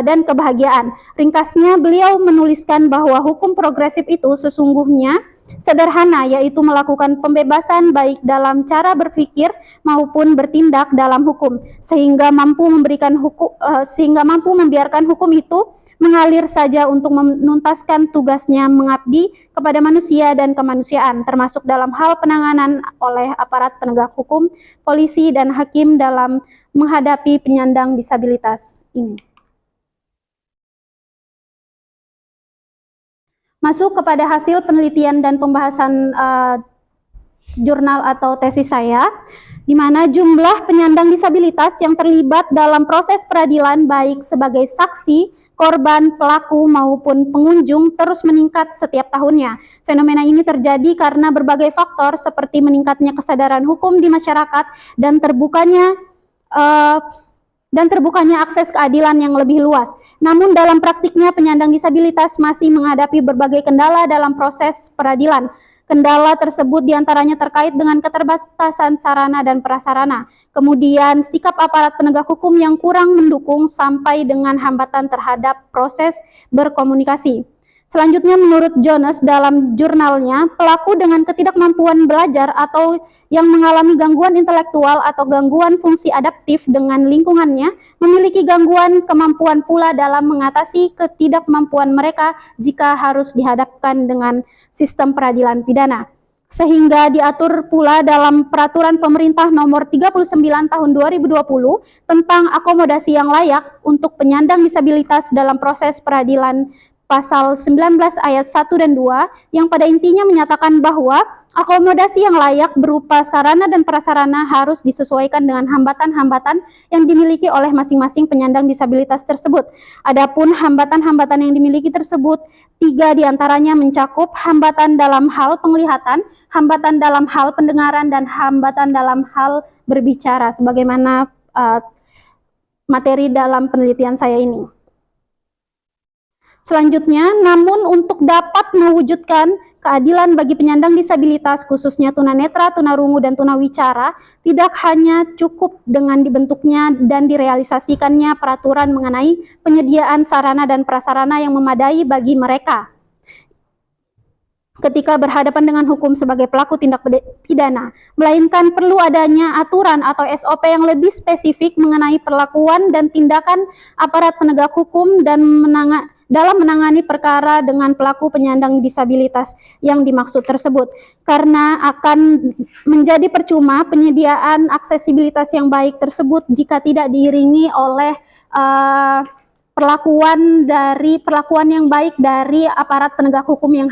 dan kebahagiaan. Ringkasnya, beliau menuliskan bahwa hukum progresif itu sesungguhnya sederhana, yaitu melakukan pembebasan baik dalam cara berpikir maupun bertindak dalam hukum, sehingga mampu membiarkan hukum itu mengalir saja untuk menuntaskan tugasnya mengabdi kepada manusia dan kemanusiaan, termasuk dalam hal penanganan oleh aparat penegak hukum, polisi, dan hakim dalam menghadapi penyandang disabilitas ini. Masuk kepada hasil penelitian dan pembahasan jurnal atau tesis saya, di mana jumlah penyandang disabilitas yang terlibat dalam proses peradilan baik sebagai saksi, korban, pelaku, maupun pengunjung terus meningkat setiap tahunnya. Fenomena ini terjadi karena berbagai faktor seperti meningkatnya kesadaran hukum di masyarakat dan terbukanya akses keadilan yang lebih luas. Namun dalam praktiknya penyandang disabilitas masih menghadapi berbagai kendala dalam proses peradilan. Kendala tersebut diantaranya terkait dengan keterbatasan sarana dan prasarana, kemudian sikap aparat penegak hukum yang kurang mendukung sampai dengan hambatan terhadap proses berkomunikasi. Selanjutnya, menurut Jones dalam jurnalnya, pelaku dengan ketidakmampuan belajar atau yang mengalami gangguan intelektual atau gangguan fungsi adaptif dengan lingkungannya memiliki gangguan kemampuan pula dalam mengatasi ketidakmampuan mereka jika harus dihadapkan dengan sistem peradilan pidana. sehingga diatur pula dalam Peraturan Pemerintah Nomor 39 Tahun 2020 tentang akomodasi yang layak untuk penyandang disabilitas dalam proses peradilan, pasal 19 ayat 1 dan 2, yang pada intinya menyatakan bahwa akomodasi yang layak berupa sarana dan prasarana harus disesuaikan dengan hambatan-hambatan yang dimiliki oleh masing-masing penyandang disabilitas tersebut. Adapun hambatan-hambatan yang dimiliki tersebut, 3 diantaranya mencakup hambatan dalam hal penglihatan, hambatan dalam hal pendengaran, dan hambatan dalam hal berbicara, sebagaimana materi dalam penelitian saya ini. Selanjutnya, namun untuk dapat mewujudkan keadilan bagi penyandang disabilitas, khususnya tunanetra, tunarungu, dan tunawicara, tidak hanya cukup dengan dibentuknya dan direalisasikannya peraturan mengenai penyediaan sarana dan prasarana yang memadai bagi mereka ketika berhadapan dengan hukum sebagai pelaku tindak pidana, melainkan perlu adanya aturan atau SOP yang lebih spesifik mengenai perlakuan dan tindakan aparat penegak hukum dan dalam menangani perkara dengan pelaku penyandang disabilitas yang dimaksud tersebut, karena akan menjadi percuma penyediaan aksesibilitas yang baik tersebut jika tidak diiringi oleh perlakuan yang baik dari aparat penegak hukum yang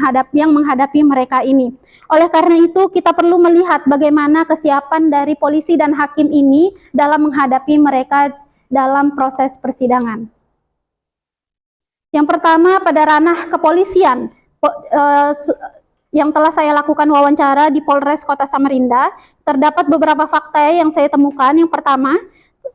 menghadapi mereka ini. Oleh karena itu, kita perlu melihat bagaimana kesiapan dari polisi dan hakim ini dalam menghadapi mereka dalam proses persidangan. Yang pertama, pada ranah kepolisian, yang telah saya lakukan wawancara di Polres Kota Samarinda, terdapat beberapa fakta yang saya temukan. Yang pertama,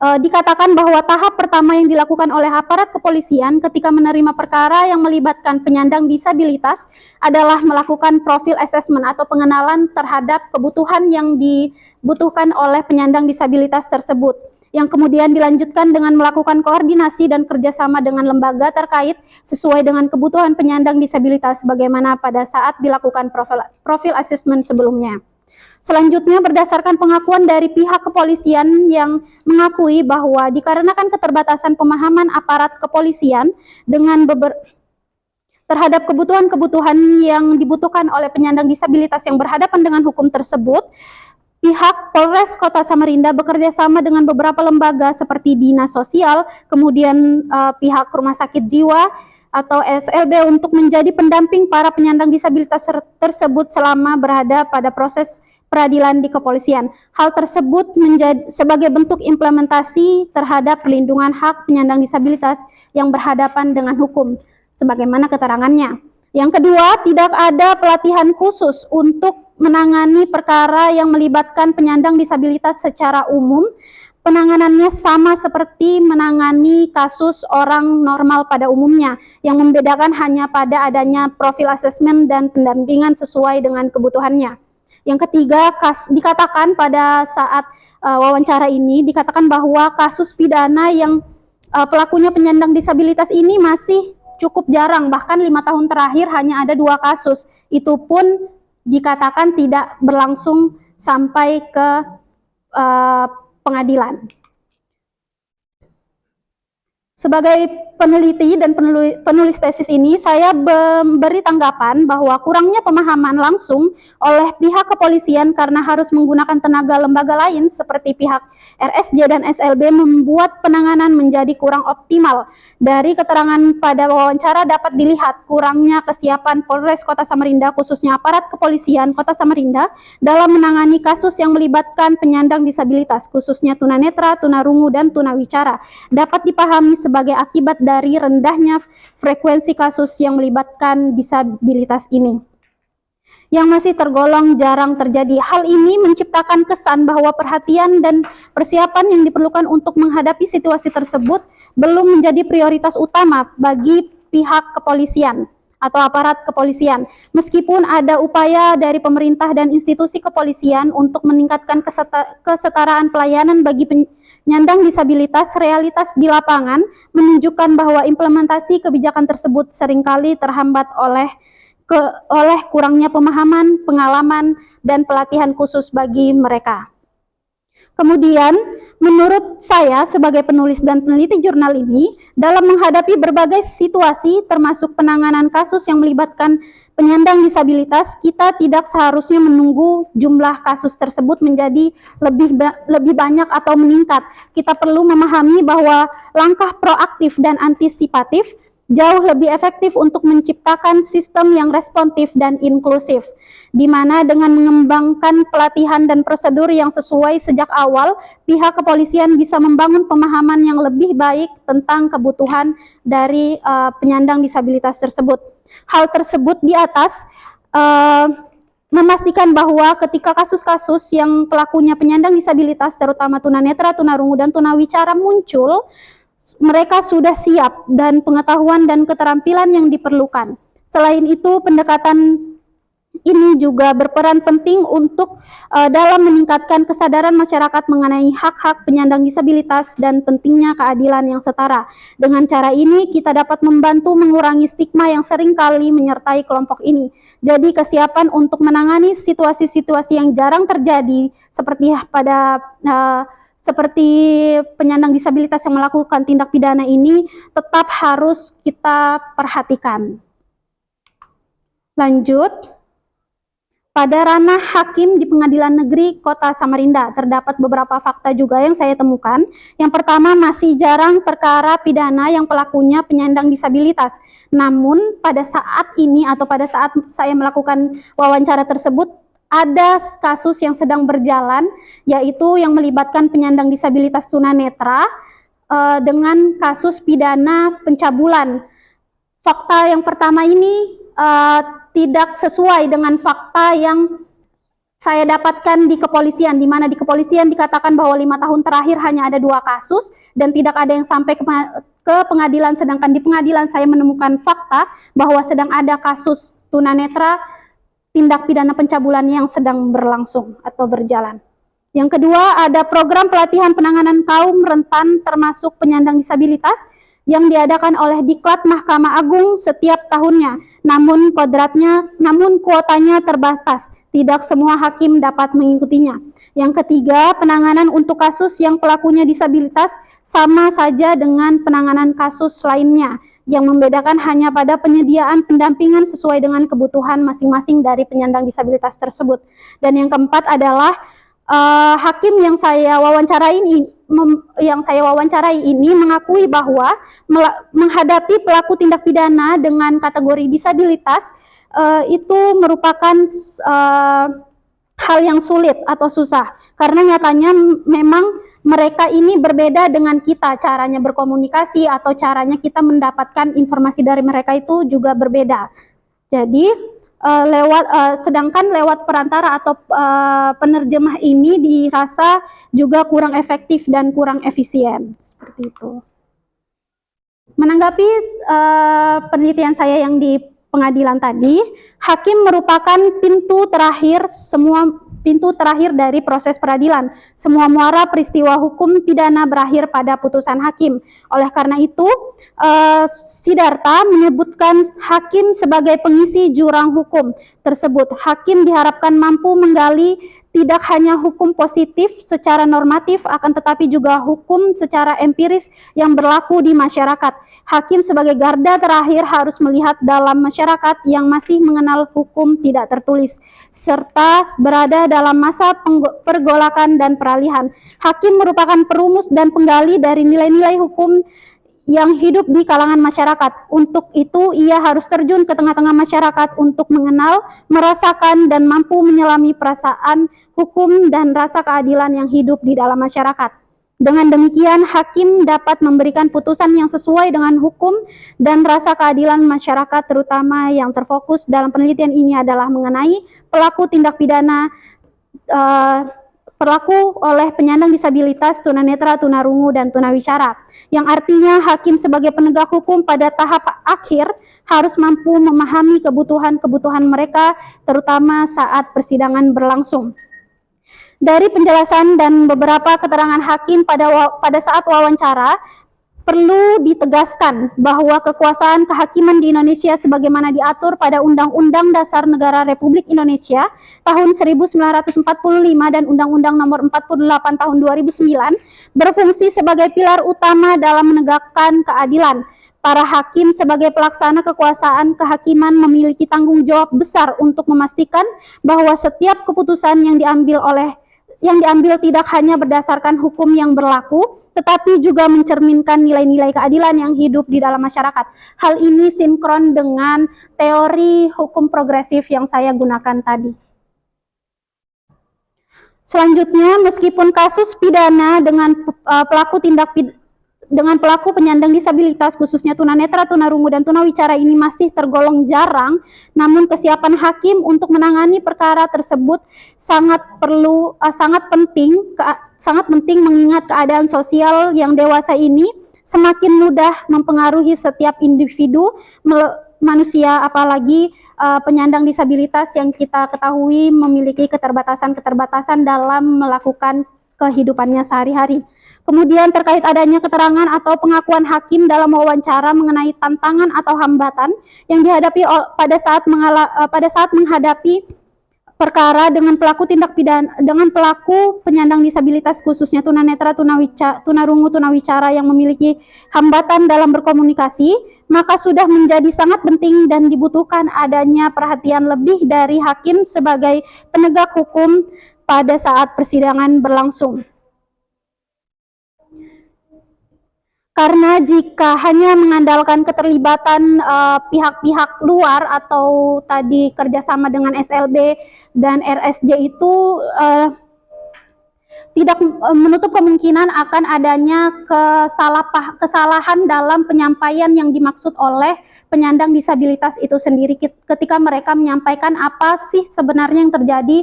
dikatakan bahwa tahap pertama yang dilakukan oleh aparat kepolisian ketika menerima perkara yang melibatkan penyandang disabilitas adalah melakukan profil assessment atau pengenalan terhadap kebutuhan yang dibutuhkan oleh penyandang disabilitas tersebut, yang kemudian dilanjutkan dengan melakukan koordinasi dan kerjasama dengan lembaga terkait sesuai dengan kebutuhan penyandang disabilitas sebagaimana pada saat dilakukan profil assessment sebelumnya. Selanjutnya, berdasarkan pengakuan dari pihak kepolisian yang mengakui bahwa dikarenakan keterbatasan pemahaman aparat kepolisian terhadap kebutuhan-kebutuhan yang dibutuhkan oleh penyandang disabilitas yang berhadapan dengan hukum tersebut, pihak Polres Kota Samarinda bekerja sama dengan beberapa lembaga seperti Dinas Sosial, kemudian pihak Rumah Sakit Jiwa atau SLB untuk menjadi pendamping para penyandang disabilitas tersebut selama berada pada proses peradilan di kepolisian. Hal tersebut menjadi sebagai bentuk implementasi terhadap perlindungan hak penyandang disabilitas yang berhadapan dengan hukum, sebagaimana keterangannya. Yang kedua, tidak ada pelatihan khusus untuk menangani perkara yang melibatkan penyandang disabilitas secara umum. Penanganannya sama seperti menangani kasus orang normal pada umumnya, yang membedakan hanya pada adanya profil assessment dan pendampingan sesuai dengan kebutuhannya. Yang ketiga, dikatakan pada saat wawancara ini, dikatakan bahwa kasus pidana yang pelakunya penyandang disabilitas ini masih cukup jarang, bahkan 5 tahun terakhir hanya ada 2 kasus. Itu pun dikatakan tidak berlangsung sampai ke pengadilan. Sebagai peneliti dan penulis tesis ini, saya memberi tanggapan bahwa kurangnya pemahaman langsung oleh pihak kepolisian karena harus menggunakan tenaga lembaga lain seperti pihak RSJ dan SLB membuat penanganan menjadi kurang optimal. Dari keterangan pada wawancara dapat dilihat kurangnya kesiapan Polres Kota Samarinda, khususnya aparat kepolisian Kota Samarinda, dalam menangani kasus yang melibatkan penyandang disabilitas, khususnya tunanetra, tunarungu, dan tunawicara. Dapat dipahami sebagai akibat dari rendahnya frekuensi kasus yang melibatkan disabilitas ini, yang masih tergolong jarang terjadi. Hal ini menciptakan kesan bahwa perhatian dan persiapan yang diperlukan untuk menghadapi situasi tersebut belum menjadi prioritas utama bagi pihak kepolisian atau aparat kepolisian. Meskipun ada upaya dari pemerintah dan institusi kepolisian untuk meningkatkan kesetaraan pelayanan bagi penyandang disabilitas, realitas di lapangan menunjukkan bahwa implementasi kebijakan tersebut seringkali terhambat oleh kurangnya pemahaman, pengalaman, dan pelatihan khusus bagi mereka. Kemudian, menurut saya sebagai penulis dan peneliti jurnal ini, dalam menghadapi berbagai situasi termasuk penanganan kasus yang melibatkan penyandang disabilitas, kita tidak seharusnya menunggu jumlah kasus tersebut menjadi lebih banyak atau meningkat. Kita perlu memahami bahwa langkah proaktif dan antisipatif jauh lebih efektif untuk menciptakan sistem yang responsif dan inklusif, di mana dengan mengembangkan pelatihan dan prosedur yang sesuai sejak awal, pihak kepolisian bisa membangun pemahaman yang lebih baik tentang kebutuhan dari penyandang disabilitas tersebut. Hal tersebut di atas memastikan bahwa ketika kasus-kasus yang pelakunya penyandang disabilitas, terutama tunanetra, tunarungu, dan tunawicara muncul, mereka sudah siap dan pengetahuan dan keterampilan yang diperlukan. Selain itu, pendekatan ini juga berperan penting untuk dalam meningkatkan kesadaran masyarakat mengenai hak-hak penyandang disabilitas dan pentingnya keadilan yang setara. Dengan cara ini, kita dapat membantu mengurangi stigma yang seringkali menyertai kelompok ini. Jadi, kesiapan untuk menangani situasi-situasi yang jarang terjadi, seperti penyandang disabilitas yang melakukan tindak pidana ini tetap harus kita perhatikan. Lanjut, pada ranah hakim di Pengadilan Negeri Kota Samarinda terdapat beberapa fakta juga yang saya temukan. Yang pertama, masih jarang perkara pidana yang pelakunya penyandang disabilitas. Namun pada saat ini atau pada saat saya melakukan wawancara tersebut, ada kasus yang sedang berjalan, yaitu yang melibatkan penyandang disabilitas tunanetra dengan kasus pidana pencabulan. Fakta yang pertama ini tidak sesuai dengan fakta yang saya dapatkan di kepolisian, di mana di kepolisian dikatakan bahwa 5 tahun terakhir hanya ada 2 kasus dan tidak ada yang sampai ke pengadilan, sedangkan di pengadilan saya menemukan fakta bahwa sedang ada kasus tunanetra tindak pidana pencabulan yang sedang berlangsung atau berjalan. Yang kedua, ada program pelatihan penanganan kaum rentan termasuk penyandang disabilitas yang diadakan oleh Diklat Mahkamah Agung setiap tahunnya. Namun kuotanya terbatas. Tidak semua hakim dapat mengikutinya. Yang ketiga, penanganan untuk kasus yang pelakunya disabilitas sama saja dengan penanganan kasus lainnya. Yang membedakan hanya pada penyediaan pendampingan sesuai dengan kebutuhan masing-masing dari penyandang disabilitas tersebut. Dan yang keempat adalah hakim yang saya wawancarai ini mengakui bahwa menghadapi pelaku tindak pidana dengan kategori disabilitas itu merupakan hal yang sulit atau susah, karena nyatanya memang mereka ini berbeda dengan kita, caranya berkomunikasi atau caranya kita mendapatkan informasi dari mereka itu juga berbeda. Jadi sedangkan lewat perantara atau penerjemah ini dirasa juga kurang efektif dan kurang efisien, seperti itu. Menanggapi penelitian saya yang di pengadilan tadi, hakim merupakan pintu terakhir dari proses peradilan. Semua muara peristiwa hukum pidana berakhir pada putusan hakim. Oleh karena itu, Siddhartha menyebutkan hakim sebagai pengisi jurang hukum tersebut. Hakim diharapkan mampu menggali tidak hanya hukum positif secara normatif, akan tetapi juga hukum secara empiris yang berlaku di masyarakat. Hakim sebagai garda terakhir harus melihat dalam masyarakat yang masih mengenal hukum tidak tertulis, serta berada dalam masa pergolakan dan peralihan. Hakim merupakan perumus dan penggali dari nilai-nilai hukum yang hidup di kalangan masyarakat. Untuk itu, ia harus terjun ke tengah-tengah masyarakat untuk mengenal, merasakan, dan mampu menyelami perasaan hukum dan rasa keadilan yang hidup di dalam masyarakat. Dengan demikian, hakim dapat memberikan putusan yang sesuai dengan hukum dan rasa keadilan masyarakat, terutama yang terfokus dalam penelitian ini adalah mengenai pelaku tindak pidana berlaku oleh penyandang disabilitas tunanetra, tunarungu, dan tunawicara, yang artinya hakim sebagai penegak hukum pada tahap akhir harus mampu memahami kebutuhan-kebutuhan mereka, terutama saat persidangan berlangsung. Dari penjelasan dan beberapa keterangan hakim pada saat wawancara, perlu ditegaskan bahwa kekuasaan kehakiman di Indonesia sebagaimana diatur pada Undang-Undang Dasar Negara Republik Indonesia tahun 1945 dan Undang-Undang Nomor 48 tahun 2009 berfungsi sebagai pilar utama dalam menegakkan keadilan. Para hakim sebagai pelaksana kekuasaan kehakiman memiliki tanggung jawab besar untuk memastikan bahwa setiap keputusan yang diambil tidak hanya berdasarkan hukum yang berlaku, tetapi juga mencerminkan nilai-nilai keadilan yang hidup di dalam masyarakat. Hal ini sinkron dengan teori hukum progresif yang saya gunakan tadi. Selanjutnya, meskipun kasus pidana dengan pelaku penyandang disabilitas khususnya tunanetra, tunarungu, dan tunawicara ini masih tergolong jarang, namun kesiapan hakim untuk menangani perkara tersebut sangat penting mengingat keadaan sosial yang dewasa ini semakin mudah mempengaruhi setiap individu manusia, apalagi penyandang disabilitas yang kita ketahui memiliki keterbatasan dalam melakukan kehidupannya sehari-hari. Kemudian terkait adanya keterangan atau pengakuan hakim dalam wawancara mengenai tantangan atau hambatan yang dihadapi pada saat menghadapi perkara dengan pelaku penyandang disabilitas khususnya tunanetra, tunarungu, tunawicara yang memiliki hambatan dalam berkomunikasi, maka sudah menjadi sangat penting dan dibutuhkan adanya perhatian lebih dari hakim sebagai penegak hukum pada saat persidangan berlangsung. Karena jika hanya mengandalkan keterlibatan pihak-pihak luar atau tadi kerjasama dengan SLB dan RSJ itu tidak menutup kemungkinan akan adanya kesalahan dalam penyampaian yang dimaksud oleh penyandang disabilitas itu sendiri ketika mereka menyampaikan apa sih sebenarnya yang terjadi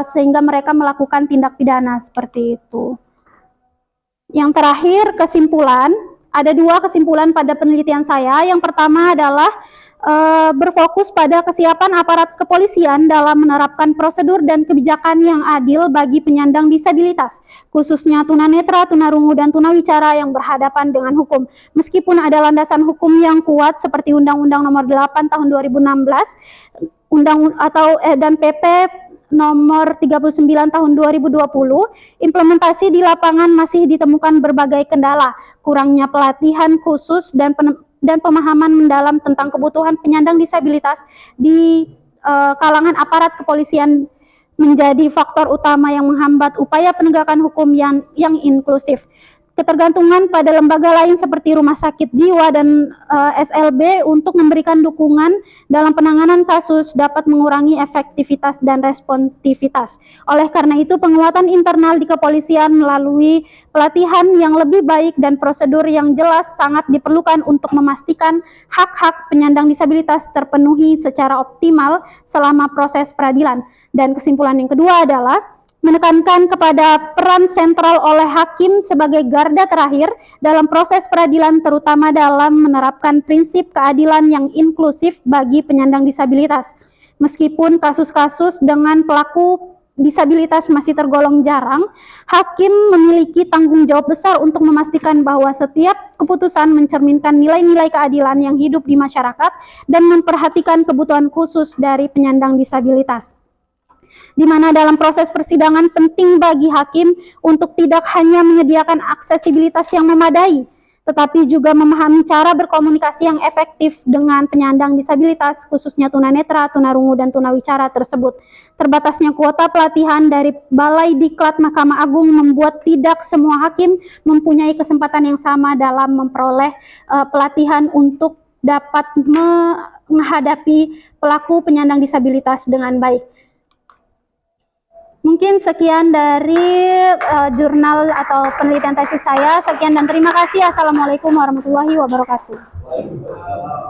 sehingga mereka melakukan tindak pidana seperti itu. Yang terakhir, kesimpulan. Ada dua kesimpulan pada penelitian saya. Yang pertama adalah berfokus pada kesiapan aparat kepolisian dalam menerapkan prosedur dan kebijakan yang adil bagi penyandang disabilitas, khususnya tunanetra, tunarungu, dan tunawicara yang berhadapan dengan hukum. Meskipun ada landasan hukum yang kuat seperti Undang-Undang Nomor 8 Tahun 2016 dan PP Nomor 39 Tahun 2020, implementasi di lapangan masih ditemukan berbagai kendala, kurangnya pelatihan khusus dan pemahaman mendalam tentang kebutuhan penyandang disabilitas di kalangan aparat kepolisian menjadi faktor utama yang menghambat upaya penegakan hukum yang inklusif. Ketergantungan pada lembaga lain seperti rumah sakit jiwa dan SLB untuk memberikan dukungan dalam penanganan kasus dapat mengurangi efektivitas dan responsivitas. Oleh karena itu, penguatan internal di kepolisian melalui pelatihan yang lebih baik dan prosedur yang jelas sangat diperlukan untuk memastikan hak-hak penyandang disabilitas terpenuhi secara optimal selama proses peradilan. Dan kesimpulan yang kedua adalah menekankan kepada peran sentral oleh hakim sebagai garda terakhir dalam proses peradilan, terutama dalam menerapkan prinsip keadilan yang inklusif bagi penyandang disabilitas. Meskipun kasus-kasus dengan pelaku disabilitas masih tergolong jarang, hakim memiliki tanggung jawab besar untuk memastikan bahwa setiap keputusan mencerminkan nilai-nilai keadilan yang hidup di masyarakat dan memperhatikan kebutuhan khusus dari penyandang disabilitas. Di mana dalam proses persidangan penting bagi hakim untuk tidak hanya menyediakan aksesibilitas yang memadai, tetapi juga memahami cara berkomunikasi yang efektif dengan penyandang disabilitas, khususnya tunanetra, tunarungu, dan tunawicara tersebut. Terbatasnya kuota pelatihan dari Balai Diklat Mahkamah Agung membuat tidak semua hakim mempunyai kesempatan yang sama dalam memperoleh pelatihan untuk dapat menghadapi pelaku penyandang disabilitas dengan baik. Mungkin sekian dari jurnal atau penelitian tesis saya. Sekian dan terima kasih. Assalamualaikum warahmatullahi wabarakatuh.